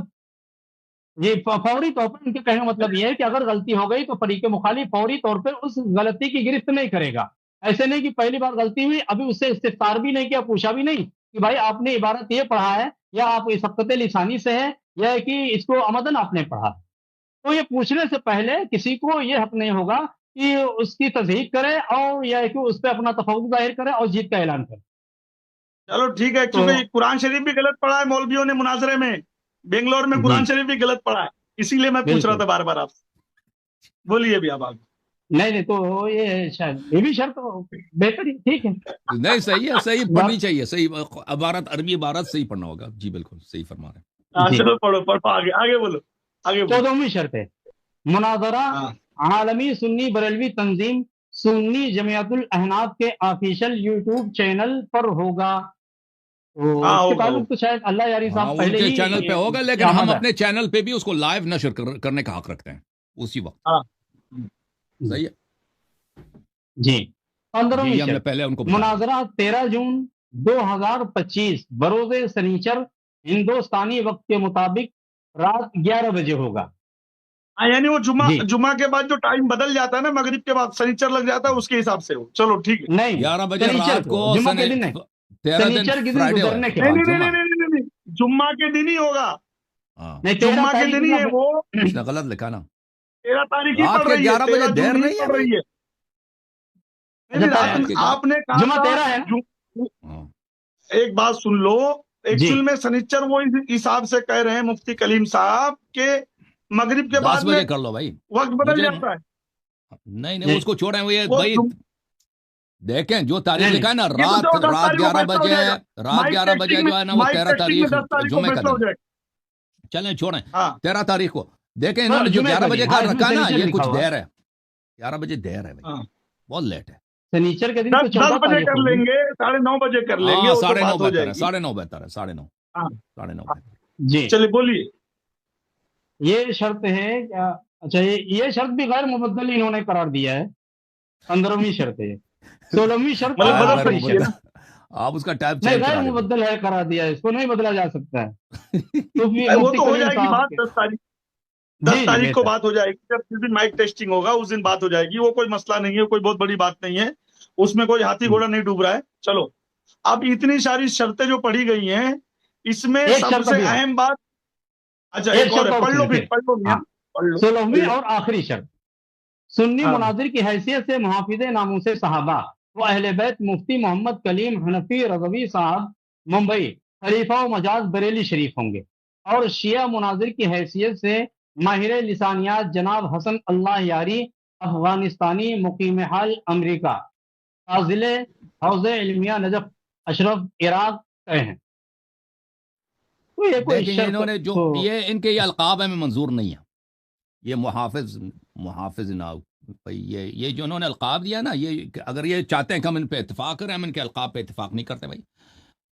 یہ فوری طور پر ان کے کہنے کا مطلب یہ ہے کہ اگر غلطی ہو گئی تو فریق مخالف فوری طور پر اس غلطی کی گرفت نہیں کرے گا. ایسے نہیں کہ پہلی بار غلطی ہوئی، ابھی اس سے استفسار بھی نہیں کیا، پوچھا بھی نہیں کہ بھائی آپ نے عبارت یہ پڑھا ہے، یا آپ سبقت لسانی سے ہے، یا کہ اس کو عمدن آپ نے پڑھا. تو یہ پوچھنے سے پہلے کسی کو یہ حق نہیں ہوگا کہ اس کی تصحیح کرے، اور یا کہ اس پہ اپنا تفوق ظاہر کرے اور جیت کا اعلان کرے. چلو ٹھیک ہے، کیونکہ قرآن شریف بھی غلط پڑھا ہے مولویوں نے مناظرے میں، بنگلور میں قرآن شریف بھی غلط پڑھا ہے، اسی لیے میں پوچھ رہا تھا بار بار آپ سے. بولیے بھی آپ آگے. نہیں تو یہ بھی شرط بہتر ہی ٹھیک ہے. نہیں صحیح ہے، صحیح پڑھنی چاہیے، صحیح عبارت، عربی عبارت صحیح پڑھنا ہوگا. جی بالکل صحیح فرما رہے ہیں. چلو پڑھو آگے بولو. 14ویں شرط ہے مناظرہ عالمی سنی بریلوی تنظیم سنی جمعیت الاحناف کے آفیشل یوٹیوب چینل پر ہوگا. اس کے تعلق تو شاید اللہ یاری صاحب پہلے ہی چینل پہ ہوگا، لیکن ہم اپنے چینل پہ بھی اس کو لائیو نشر کرنے کا حق رکھتے ہیں اسی وقت. صحیح ہے جی. 15ویں ہم نے پہلے ان کو مناظرہ 13 جون 2025 بروز سنیچر ہندوستانی وقت کے مطابق رات 11 بجے ہوگا. یعنی وہ جمعہ کے بعد جو ٹائم بدل جاتا ہے نا، مغرب کے بعد سنیچر لگ جاتا ہے، اس کے حساب سے ہو. چلو ٹھیک ہے. نہیں 11 بجے رات کو، جمعہ کے دن نہیں، سنیچر کے دن گزرنے کے بعد. نہیں، جمعہ کے دن ہی ہوگا، جمعہ کے دن ہی ہے. وہ اس نے غلط لکھا نا، 13 تاریخ ہی رات پڑ کے رہی ہے، 11 بجے دیر نہیں ہے. آپ نے کہا جمعہ 13 ہے. ایک بات سن لو، ایکچوئل میں سنیچر وہ اس حساب سے کہہ رہے ہیں مفتی کلیم صاحب کہ مغرب کے بعد 10 بجے کر لو بھائی، وقت بدل جاتا ہے. نہیں اس کو چھوڑیں. وہ بھائی دیکھیں جو تاریخ لکھا ہے نا، رات 11 بجے، رات 11 بجے جو ہے نا، وہ 13 تاریخ جمعے کا دن. چلیں چھوڑیں 13 تاریخ کو. دیکھیں انہوں نے جو 11 بجے کا رکھا نا، یہ کچھ دیر ہے. 11 بجے دیر ہے بھائی، بہت لیٹ ہے. سنیچر کے دن 10 بجے کر لیں گے، 9:30 بجے کر لیں گے. 9:30 بہتر ہے، 9:30 بہتر ہے، 9:30. جی چلیے بولیے. یہ شرط ہے کیا؟ اچھا یہ شرط بھی غیر مبدل انہوں نے قرار دیا ہے. 15ویں شرط ہے. 16ویں شرط آپ اس کا ٹائپ نہیں غیر مبدل ہے قرار دیا ہے، اس کو نہیں بدلا جا سکتا ہے. وہ تو ہو جائے گی بات 10 تاریخ کو بات ہو جائے گی، جب جس دن مائک ٹیسٹنگ ہوگا اس دن بات ہو جائے گی. وہ کوئی مسئلہ نہیں ہے، کوئی بہت بڑی بات نہیں ہے، اس میں کوئی ہاتھی گھوڑا نہیں ڈوب رہا ہے. چلو اب اتنی ساری شرطیں جو پڑھی گئی ہیں، اس میں سب سے اہم بات، اچھا ایک اور پڑھ لو پھر، پڑھ لو. 16ویں اور آخری شرط سنی مناظر کی حیثیت سے محافظ ناموس صحابہ و اہل بیت مفتی محمد کلیم حنفی رضوی صاحب ممبئی، خلیفہ و مجاز بریلی شریف ہوں گے، اور شیعہ مناظر کی حیثیت سے ماہر لسانیات جناب حسن اللہ یاری افغانستانی مقیم حال امریکہ فاضل حوض علمیہ نجف اشرف عراق سے ہیں. تو یہ کوئی دیکھیں شرط انہوں نے جو تو یہ ان کے یہ القاب ہیں میں منظور نہیں ہے. یہ محافظ نہ یہ جو انہوں نے القاب دیا نا، یہ اگر یہ چاہتے ہیں کہ ہم ان پہ اتفاق کریں، ہم ان کے القاب پہ اتفاق نہیں کرتے بھائی.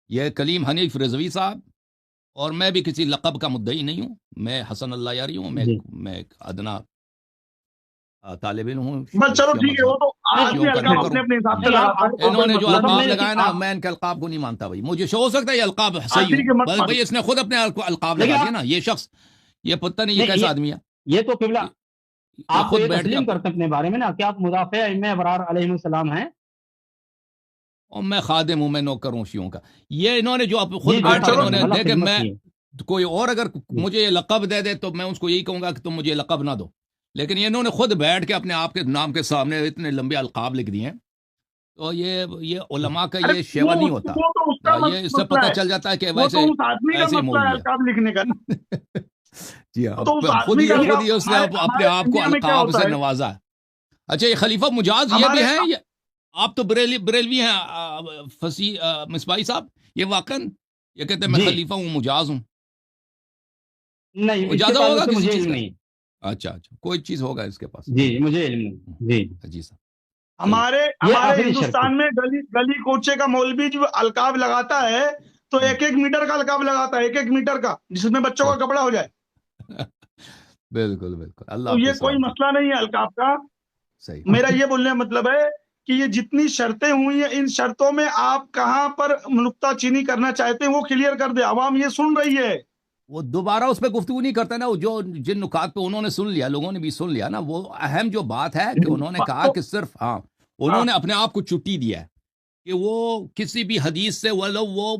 یہ کلیم حنیف رضوی صاحب، اور میں بھی کسی لقب کا مدعی نہیں ہوں. میں حسن اللہ یاری ہوں. جی میں ایک ادنا طالب علم ہوں. بس چلو ٹھیک ہے، وہ تو آدمی شیعوں کا القاب نوکر اپنے ہوں. اپنے حساب سے نہیں آپ لگاتا ہے، انہوں نے جو مطلب القاب نہیں لگایا نا، آپ میں ان کے القاب کو نہیں مانتا بھائی. مجھے ہو سکتا ہے یہ القاب صحیح ٹھیک ہے، ہوں، مت بس مانو. بھائی اس نے خود اپنے القاب لیکن لگا آپ دیا نا. یہ شخص، یہ پتہ نہیں یہ نہیں کیسا آدمی ہے. یہ تو قبلہ یہ آپ تو خود یہ بیٹھ کے تسلیم کرتے ہیں اپنے بارے میں نا کہ آپ مدافع ائمہ ابرار علیہ السلام ہیں. اور میں خادم ہوں، میں نوکر ہوں شیعوں کا. یہ انہوں نے جو خود جی جی بیٹھ کے چلو انہوں نے اللہ دیکھے، خدمت میں کی ہے. کوئی اور اگر جی مجھے یہ لقب دے دے تو میں اس کو یہی کہوں گا کہ تم مجھے یہ لقب نہ دو. لیکن یہ انہوں نے خود بیٹھ کے اپنے آپ کے نام کے سامنے اتنے لمبے القاب لکھ دیے ہیں. تو یہ علماء کا ارے یہ شیوا نہیں وہ ہوتا. تو اس کا یہ اس سے مسئلہ پتہ ہے، چل جاتا ہے کہ وہ تو ویسے اس آدمی کا ایسے ہی مسئلہ ہے مولوی القاب لکھنے کا نا. ہے. جی ہاں، وہ تو اس خود آدمی کا ہی اس نے اپنے ہمارے آپ کو انڈیا میں کیا القاب ہوتا سے ہے، نوازا ہے. اچھا، یہ خلیفہ مجاز یہ بھی ہمارے ہیں. آپ تو بریلوی ہیں فصیح مصباحی صاحب. یہ واقعا یہ کہتے ہیں میں جی خلیفہ ہوں، مجاز ہوں. نہیں اس کے اجازت تعلق ہوگا سے کسی مجھے چیز علم کا؟ نہیں. اچھا، کوئی چیز ہوگا اس کے پاس. جی ٹھیک ہے، مجھے علم نہیں. جی جی صاحب. ہمارے یہ ہمارے آخری شرط ہے. ہندوستان میں گلی کوچے کا مولوی جو القاب لگاتا ہے تو ایک میٹر کا القاب لگاتا ہے، ایک میٹر کا، جس میں بچوں کا کپڑا ہو جائے. بالکل اللہ تو آپ کو یہ کوئی سلامت. مسئلہ نہیں ہے القاب کا. صحیح. میرا یہ بولنے کا مطلب ہے کہ یہ جتنی شرطیں ہوئی ہیں، ان شرطوں میں آپ کہاں پر نکتہ چینی کرنا چاہتے ہیں وہ کلیئر کر دیں، عوام یہ سن رہی ہے. وہ دوبارہ اس پہ گفتگو نہیں کرتے نا. جو جن نکات پہ انہوں نے سن لیا، لوگوں نے بھی سن لیا نا. وہ اہم جو بات ہے کہ انہوں نے کہا کہ صرف انہوں نے اپنے آپ کو چھٹی دیا ہے کہ وہ کسی بھی حدیث سے وہ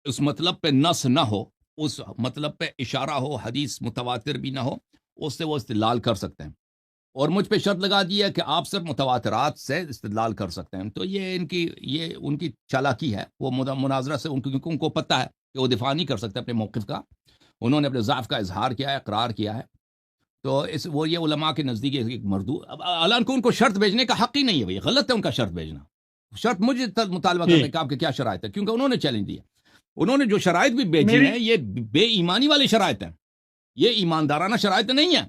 اس مطلب پہ نص نہ ہو، اس مطلب پہ اشارہ ہو، حدیث متواتر بھی نہ ہو، اس سے وہ استدلال کر سکتے ہیں. اور مجھ پہ شرط لگا دی ہے کہ آپ صرف متواترات سے استدلال کر سکتے ہیں. تو یہ ان کی چالاکی ہے. وہ مناظرہ سے ان کو پتہ ہے کہ وہ دفاع نہیں کر سکتے اپنے موقف کا. انہوں نے اپنے ضعف کا اظہار کیا ہے، اقرار کیا ہے. تو وہ یہ علماء کے نزدیک ایک مردود. اب اعلان کو ان کو شرط بھیجنے کا حق ہی نہیں ہے بھائی. غلط ہے ان کا شرط بھیجنا. شرط مجھے مطالبہ کرنے کا آپ کے کیا شرائط ہے، کیونکہ انہوں نے چیلنج دیا. انہوں نے جو شرائط بھی بھیجی ہیں یہ بے ایمانی والی شرائط ہیں. یہ ایماندارانہ شرائط نہیں ہے.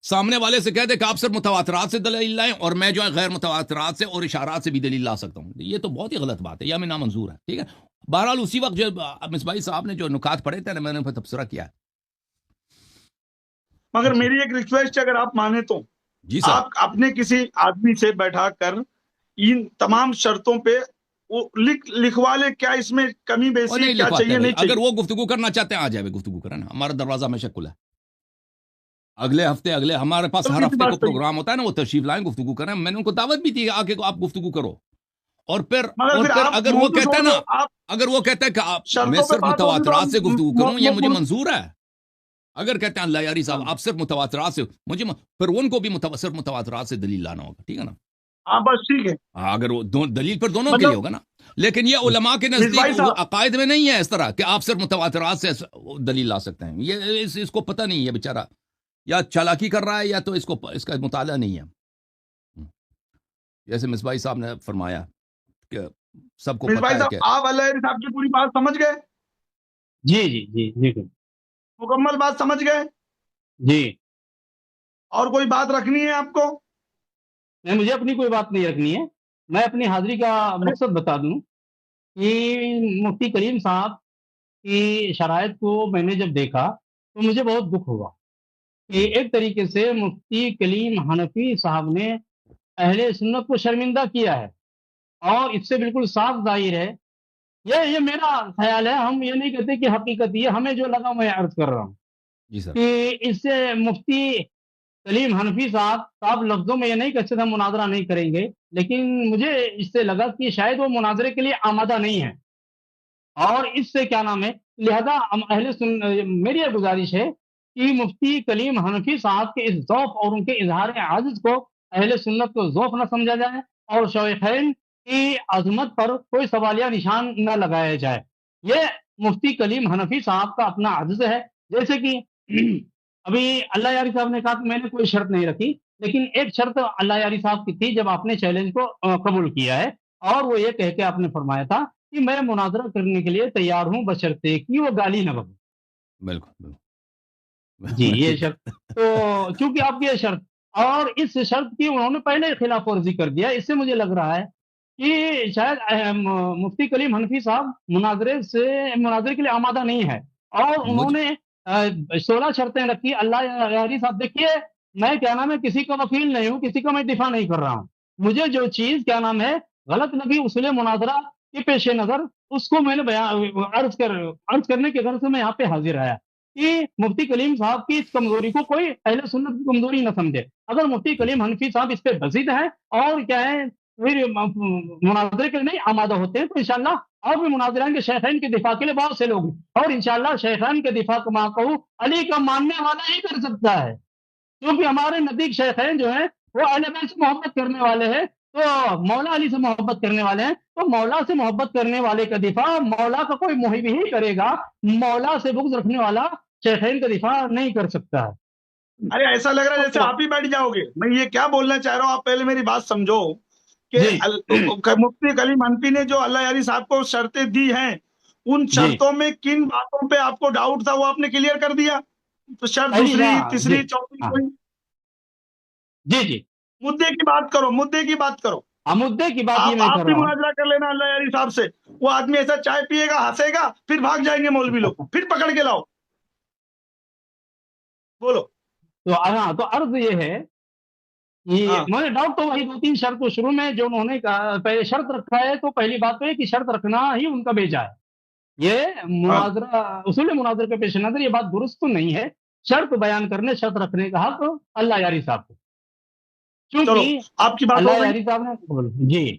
سامنے والے سے کہہ دے کہ آپ صرف متواترات سے دلیل لائیں اور میں جو ہے غیر متواترات سے اور اشارات سے بھی دلیل لا سکتا ہوں. یہ تو بہت ہی غلط بات ہے، یہ ہمیں نامنظور ہے. ٹھیک ہے. بہرحال اسی وقت جو مصباحی صاحب نے جو نکات پڑھے تھے نا، میں نے ان پر تبصرہ کیا ہے. مگر میری ایک ریکویسٹ ہے، اگر آپ مانے تو جی صاحب. آپ اپنے کسی آدمی سے بیٹھا کر ان تمام شرطوں پہ وہ لکھوا لے، کیا اس میں کمی اور بیسی نہیں کیا لکھواتے چاہیے بھائی. نہیں چاہیے. اگر وہ گفتگو کرنا چاہتے ہیں آ جائے، گفتگو کریں نا. ہمارا دروازہ ہمیشہ کھلا ہے. اگلے ہفتے ہمارے پاس تو ہر یہ ہفتے بات کو صحیح ہے. پروگرام ہوتا ہے نا، وہ تشریف لائیں، گفتگو کریں. میں نے ان کو دعوت بھی دی آ کے آپ گفتگو کرو. اور پھر مگر پھر آپ اگر وہ موضوع کہتا ہے چھوڑ نا، دو، آپ اگر وہ کہتا ہے کہ میں شرطوں پہ صرف بات ہوگی تو متواترات سے گفتگو کروں، یہ مجھے آپ منظور ہے. اگر کہتے ہیں اللہ یاری صاحب آپ صرف متواترات سے، مجھے پھر ان کو بھی صرف متواترات سے دلیل لانا ہوگا. ٹھیک ہے نا. ہاں بس ٹھیک ہے. اگر وہ دلیل پر دونوں کے لیے مطلب ہوگا نا. لیکن یہ علماء کے نزدیک مصباحی صاحب، عقائد میں نہیں ہے اس طرح کہ آپ صرف متواترات سے دلیل لا سکتے ہیں. یہ اس کو پتہ نہیں ہے بیچارہ، یا چالاکی کر رہا ہے یا تو اس کا مطالعہ نہیں ہے. جیسے مصباحی صاحب نے فرمایا کہ سب کو مصباحی پتہ ہے کہ صاحب آپ اللہ صاحب کی پوری بات سمجھ گئے، جی جی جی جی مکمل بات سمجھ گئے، جی. اور کوئی بات رکھنی ہے آپ کو؟ نہیں مجھے اپنی کوئی بات نہیں رکھنی ہے. میں اپنی حاضری کا مقصد بتا دوں کہ مفتی کلیم صاحب کی شرائط کو میں نے جب دیکھا تو مجھے بہت دکھ ہوا کہ ایک طریقے سے مفتی کلیم حنفی صاحب نے اہل سنت کو شرمندہ کیا ہے. اور اس سے بالکل صاف ظاہر ہے، یہ میرا خیال ہے، ہم یہ نہیں کہتے کہ حقیقت یہ ہمیں جو لگا میں عرض کر رہا ہوں جی سر. کہ اس سے مفتی کلیم حنفی صاحب صاحب لفظوں میں یہ نہیں کہ ہم مناظرہ نہیں کریں گے، لیکن مجھے اس سے لگا کہ شاید وہ مناظرے کے لیے آمادہ نہیں ہے. اور اس سے کیا نام ہے، لہذا میری یہ گزارش ہے کہ مفتی کلیم حنفی صاحب کے اس ذوق اور ان کے اظہار عاجز کو اہل سنت کو ذوق نہ سمجھا جائے اور شیخین کی عظمت پر کوئی سوالیہ نشان نہ لگایا جائے. یہ مفتی کلیم حنفی صاحب کا اپنا عجز ہے. جیسے کہ ابھی اللہ یاری صاحب نے کہا کہ میں نے کوئی شرط نہیں رکھی، لیکن ایک شرط اللہ یاری صاحب کی تھی جب آپ نے چیلنج کو قبول کیا ہے، اور وہ یہ کہہ کے آپ نے فرمایا تھا کہ میں مناظرہ کرنے کے لیے تیار ہوں بشرطے کہ وہ گالی نہ بکے۔ بالکل جی بالکل یہ ٹھیک شرط، تو چونکہ آپ کی یہ شرط اور اس شرط کی انہوں نے پہلے ہی خلاف ورزی کر دیا، اس سے مجھے لگ رہا ہے کہ شاید مفتی کلیم حنفی صاحب مناظرے کے لیے آمادہ نہیں ہے، اور انہوں مجھ نے 16 شرطیں رکھی۔ اللہ یاری صاحب دیکھیے، میں کیا نام ہے کسی کا وکیل نہیں ہوں، کسی کا میں دفاع نہیں کر رہا ہوں، مجھے جو چیز کیا نام ہے غلط لگی اصول مناظرہ کے پیش نظر اس کو میں نے عرض کرنے کے غرض سے میں یہاں پہ حاضر آیا کہ مفتی کلیم صاحب کی اس کمزوری کو کوئی اہل سنت کی کمزوری نہ سمجھے۔ اگر مفتی کلیم حنفی صاحب اس پہ بزید ہیں اور کیا ہے پھر مناظرے کے لیے نہیں آمادہ ہوتے ہیں، تو انشاءاللہ اور بھی مناظرین کے شیخین کے دفاع کے لیے بہت سے لوگ ہیں، اور انشاءاللہ شیخین کے دفاع کا ماں کہوں علی کا ماننے والا ہی کر سکتا ہے، کیونکہ ہمارے نزدیک شیخین جو ہیں وہ اہل بیت سے محبت کرنے والے ہیں، تو مولا علی سے محبت کرنے والے ہیں، تو مولا سے محبت کرنے والے کا دفاع مولا کا کوئی محب ہی کرے گا، مولا سے بغض رکھنے والا شیخین کا دفاع نہیں کر سکتا ہے۔ ارے ایسا لگ رہا ہے جیسے تو آپ ہی بیٹھ جاؤ گے، میں یہ کیا بولنا چاہ رہا ہوں، آپ پہلے میری بات سمجھو کہ جی مفتی کلیم حنفی نے جو اللہ یاری صاحب کو شرطیں دی ہیں، ان جی شرطوں میں کن باتوں پہ آپ کو ڈاؤٹ تھا وہ آپ نے کلیئر کر دیا، تو شرط پہلی دوسری ہاں جی تیسری چوتھی ہاں کوئی جی جی مدعے کی بات کرو، مدعے کی بات کرو۔ مدعے کی بات یہ میں آپ کر بھی رہا مناظرہ کر لینا اللہ یاری صاحب سے، وہ آدمی ایسا چائے پیے گا ہنسے گا پھر بھاگ جائیں گے مولوی لوگ، ہوں۔ پھر پکڑ کے لاؤ، بولو۔ تو ہاں تو عرض یہ ہے کہ ہاں مجھے ڈاؤٹ تو وہی 2 3 شرط کو شروع میں جو انہوں نے کہا پہلے شرط رکھا ہے، تو پہلی بات تو یہ کہ شرط رکھنا ہی ان کا بیجا ہے، یہ ہاں مناظرہ اصول مناظرے کے پیش نظر یہ بات درست تو نہیں ہے، شرط بیان کرنے شرط رکھنے کا حق اللہ یاری صاحب کو، چلو چونکہ آپ کی بات ہو اللہ گئی۔ یاری صاحب نے جی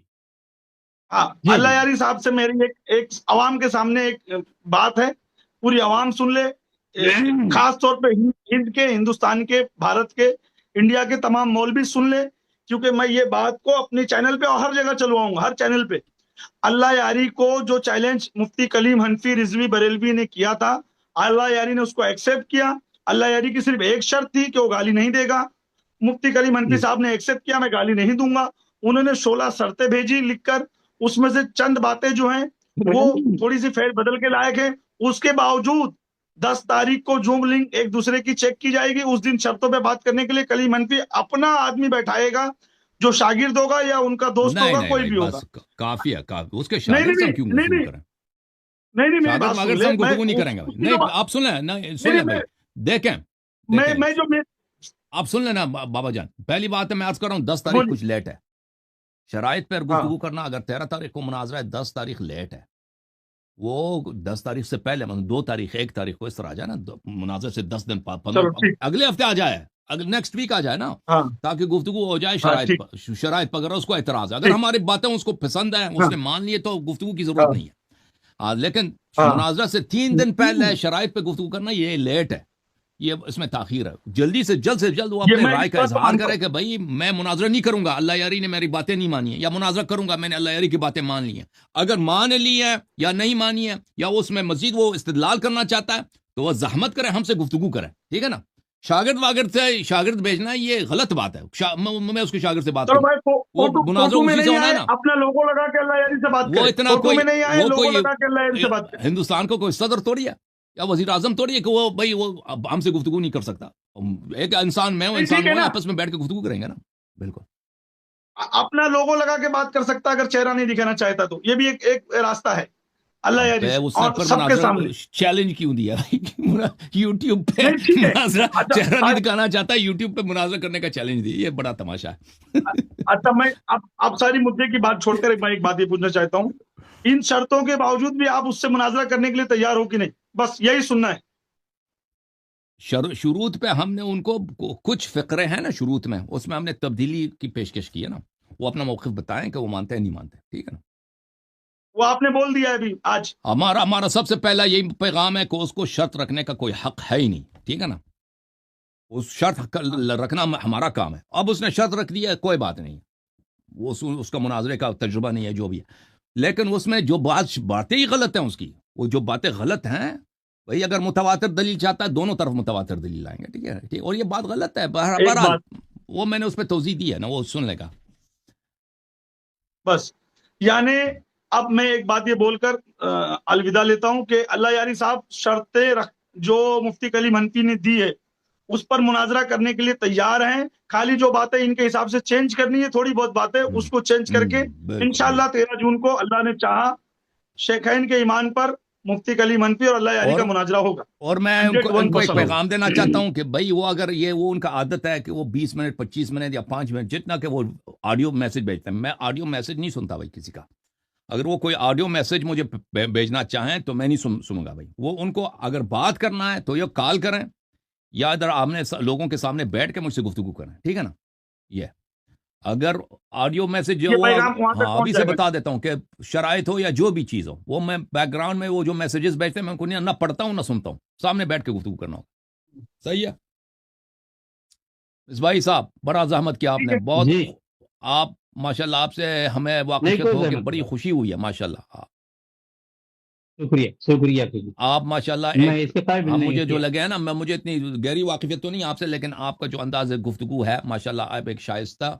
ہاں جی اللہ جی یاری صاحب سے میری ایک عوام کے سامنے ایک بات ہے، پوری عوام سن لے، خاص طور پہ ہند کے، ہندوستان کے، بھارت کے، انڈیا کے تمام مولوی سن لے، کیونکہ میں یہ بات کو اپنے چینل پہ اور ہر جگہ چلواؤں گا، ہر چینل پہ۔ اللہ یاری کو جو چیلنج مفتی کلیم حنفی رضوی بریلوی نے کیا تھا، اللہ یاری نے اس کو ایکسپٹ کیا۔ اللہ یاری کی صرف ایک شرط تھی کہ وہ گالی نہیں دے گا، مفتی کلیم حنفی صاحب نے ایکسپٹ کیا، میں گالی نہیں دوں گا۔ انہوں نے 16 شرطیں بھیجی لکھ کر، اس میں سے چند باتیں جو ہیں وہ تھوڑی سی فیر بدل کے لائق ہیں، اس کے باوجود 10 تاریخ کو زوم لنک ایک دوسرے کی چیک کی جائے گی، اس دن شرطوں پہ بات کرنے کے لیے کلیم حنفی اپنا آدمی بیٹھائے گا، جو شاگرد ہوگا یا ان کا دوست نہیں ہوگا، نہیں کوئی نہیں بھی ہوگا۔ بس کافی ہے کافی، اس کے نہیں شاگرد سے ہم نہیں کیوں نہیں گفتگو نہیں کریں؟ نہیں نہیں میری شاگرد بات سن واگرد سے لے، ہم میں گفتگو نہیں کریں گے بھائی، اس کی نہیں جو بات، آپ سن لیں سن نہیں لیں نہیں بھائی، دیکھیں میں دیکھیں جو آپ سن لینا بابا جان، پہلی بات ہے میں عرض کر رہا ہوں 10 تاریخ بولی، کچھ لیٹ ہے، شرائط پر ہاں گفتگو کرنا، اگر 13 تاریخ کو مناظرہ ہے 10 تاریخ لیٹ ہے، وہ 10 تاریخ سے پہلے مطلب 2 تاریخ 1 تاریخ کو اس طرح آ جائے نا، مناظر سے 10 دن 15 چلو ٹھیک، اگلے ہفتے آ جائے، اگر نیکسٹ ویک آ جائے نا، ہاں تاکہ گفتگو ہو جائے ہاں شرائط ٹھیک پر، شرائط پر اگر اس کو اعتراض ہے، اگر ٹھیک، ہماری باتیں اس کو پسند ہیں اس ہاں نے مان لیے تو گفتگو کی ضرورت ہاں نہیں ہے، لیکن ہاں مناظرہ سے 3 دن پہلے شرائط پہ گفتگو کرنا یہ لیٹ ہے، یہ اس میں تاخیر ہے، جلدی سے جلد وہ یہ اپنے میں رائے اس کا بات کو اظہار مانتا کرے ہوں، کہ بھائی میں مناظرہ نہیں کروں گا، اللہ یاری نے میری باتیں نہیں مانی ہیں، یا مناظرہ کروں گا میں نے اللہ یاری کی باتیں مان لی ہیں، اگر مان لی ہے یا نہیں مانی ہے یا اس میں مزید وہ استدلال کرنا چاہتا ہے تو وہ زحمت کرے، ہم سے گفتگو کرے، ٹھیک ہے نا؟ شاگرد سے شاگرد بھیجنا یہ غلط بات ہے، میں اس کے شاگرد سے بات چلو کروں، بھائی وہ مناظرہ فوٹو میں اسی سے نہیں ہونا ہے آئے، نا، اپنا لوگو لگا کے اللہ یاری سے بات وہ کرے، اتنا فوٹو میں نہیں آئے، وہ لوگو کوئی لگا کے اللہ یاری سے بات کرے۔ ہندوستان کو کوئی صدر توڑی ہے یا وزیر اعظم توڑی ہے کہ وہ بھائی وہ ہم سے گفتگو نہیں کر سکتا، ایک انسان میں وہ نہیں انسان ٹھیک ہے وہ نا، آپس میں بیٹھ کے گفتگو کریں گے نا، بالکل۔ اپنا لوگو لگا کے بات کر سکتا اگر چہرہ نہیں دکھانا چاہتا تو، یہ بھی ایک راستہ ہے اللہ یاری سے، اس نے اور پر سب کے مناظرہ سامنے۔ چیلنج کیوں دیا یوٹیوب پہ نہیں ٹھیک ہے، مناظرہ چہرہ نہیں اچھا دکھانا چاہتا، یوٹیوب پہ مناظرہ کرنے کا چیلنج دی، یہ بڑا تماشا ہے۔ اچھا، میں اب ساری مدعے کی بات چھوڑ کر میں ایک بات یہ پوچھنا چاہتا ہوں، ان شرطوں کے باوجود بھی آپ اس سے مناظرہ کرنے کے لیے تیار ہو کہ نہیں؟ بس یہی سننا ہے۔ شروط پہ ہم نے ان کو کچھ فقرے ہیں نا شروط میں، اس میں ہم نے تبدیلی کی پیشکش کی ہے نا، وہ اپنا موقف بتائیں کہ وہ مانتے ہیں نہیں مانتے، ٹھیک ہے نا؟ وہ آپ نے بول دیا ہے ابھی آج۔ ہمارا سب سے پہلا یہی پیغام ہے کہ اس کو شرط رکھنے کا کوئی حق ہے ہی نہیں، ٹھیک ہے نا؟ اس شرط رکھنا ہمارا کام ہے، اب اس نے شرط رکھ دیا ہے کوئی بات نہیں، وہ اس کا مناظرے کا تجربہ نہیں ہے جو بھی ہے، لیکن اس میں جو باتیں ہی غلط ہیں اس کی، وہ جو باتیں غلط ہیں بھائی اگر متواتر دلیل چاہتا ہے دونوں طرف متواتر دلیل لائیں گے، ٹھیک ہے ٹھیک، اور یہ بات غلط ہے ایک بہرحال بات وہ میں نے اس پہ توضیح دی ہے نا، وہ سن لے گا. بس، یعنی اب میں ایک بات یہ بول کر الوداع لیتا ہوں کہ اللہ یاری صاحب شرطیں جو مفتی کلیم حنفی نے دی ہے اس پر مناظرہ کرنے کے لیے تیار ہیں. خالی جو باتیں ان کے حساب سے چینج کرنی ہے، تھوڑی بہت باتیں اس کو چینج کر کے بالکل انشاءاللہ 13 جون کو اللہ نے چاہا شیخین کے ایمان پر مفتی کلیم حنفی اور اللہ یاری کا مناظرہ ہوگا. اور میں ان کو 101% ایک پیغام دینا چاہتا ہوں کہ بھائی وہ اگر وہ ان کا عادت ہے کہ وہ 20 منٹ 25 منٹ یا 5 منٹ جتنا کہ وہ آڈیو میسج بھیجتے ہیں، میں آڈیو میسج نہیں سنتا بھائی کسی کا. اگر وہ کوئی آڈیو میسج مجھے بھیجنا چاہیں تو میں نہیں سنوں گا بھائی. وہ ان کو اگر بات کرنا ہے تو یہ کال کریں یا ادھر آمنے لوگوں کے سامنے بیٹھ کے مجھ سے گفتگو کریں، ٹھیک ہے نا. یہ اگر آڈیو میسج جو یہ وہ پیغام وہاں تک ہاں ابھی پہنچ سے جائے گا. بتا دیتا ہوں کہ شرائط ہو یا جو بھی چیز ہو، وہ میں بیک گراؤنڈ میں وہ جو میسیجز بھیجتے ہیں میں ان کو نہ پڑھتا ہوں نہ سنتا ہوں، سامنے بیٹھ کے گفتگو کرنا ہوگا. صحیح ہے اس بھائی صاحب، بڑا زحمت کیا آپ نے، بہت جی آپ ماشاءاللہ آپ سے ہمیں نہیں واقفیت کوئی ہو کے زحمت بڑی نہیں، خوشی ہوئی ہے ماشاءاللہ. شکریہ شکریہ شکریہ. آپ ماشاءاللہ میں اس کے قابل ہم نہیں مجھے جو کہ لگے ہے نا، مجھے اتنی گہری واقفیت تو نہیں آپ سے، لیکن آپ کا جو انداز گفتگو ہے ماشاءاللہ آپ ایک شائستہ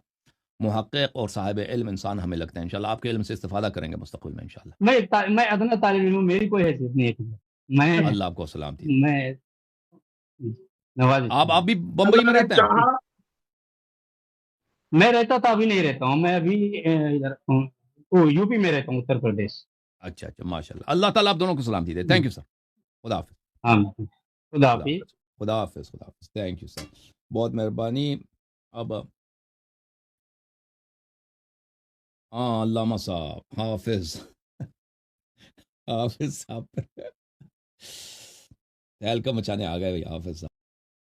محقق اور صاحب علم انسان ہمیں لگتا ہے. انشاءاللہ آپ کے علم سے استفادہ کریں گے مستقبل میں انشاءاللہ. میں ادنا طالب علم ہوں، میری کوئی حیثیت نہیں ہے. میں اللہ آپ کو سلامتی. میں نواز آپ بھی بمبئی میں اللہ نے رہتے ہیں؟ چاہا میں رہتا تھا، ابھی نہیں رہتا ہوں. میں ابھی ادھر یو پی میں رہتا ہوں، اتر پردیش. اچھا ماشاءاللہ. اللہ تعالیٰ آپ دونوں کو سلامتی دے. Thank you sir. خدا حافظ. ہاں خدا خدا حافظ. حافظ. خدا حافظ. خدا حافظ. تھینک یو سر، بہت مہربانی. اب ہاں علامہ صاحب حافظ حافظ صاحب تہلکہ مچانے آ گئے بھائی حافظ صاحب.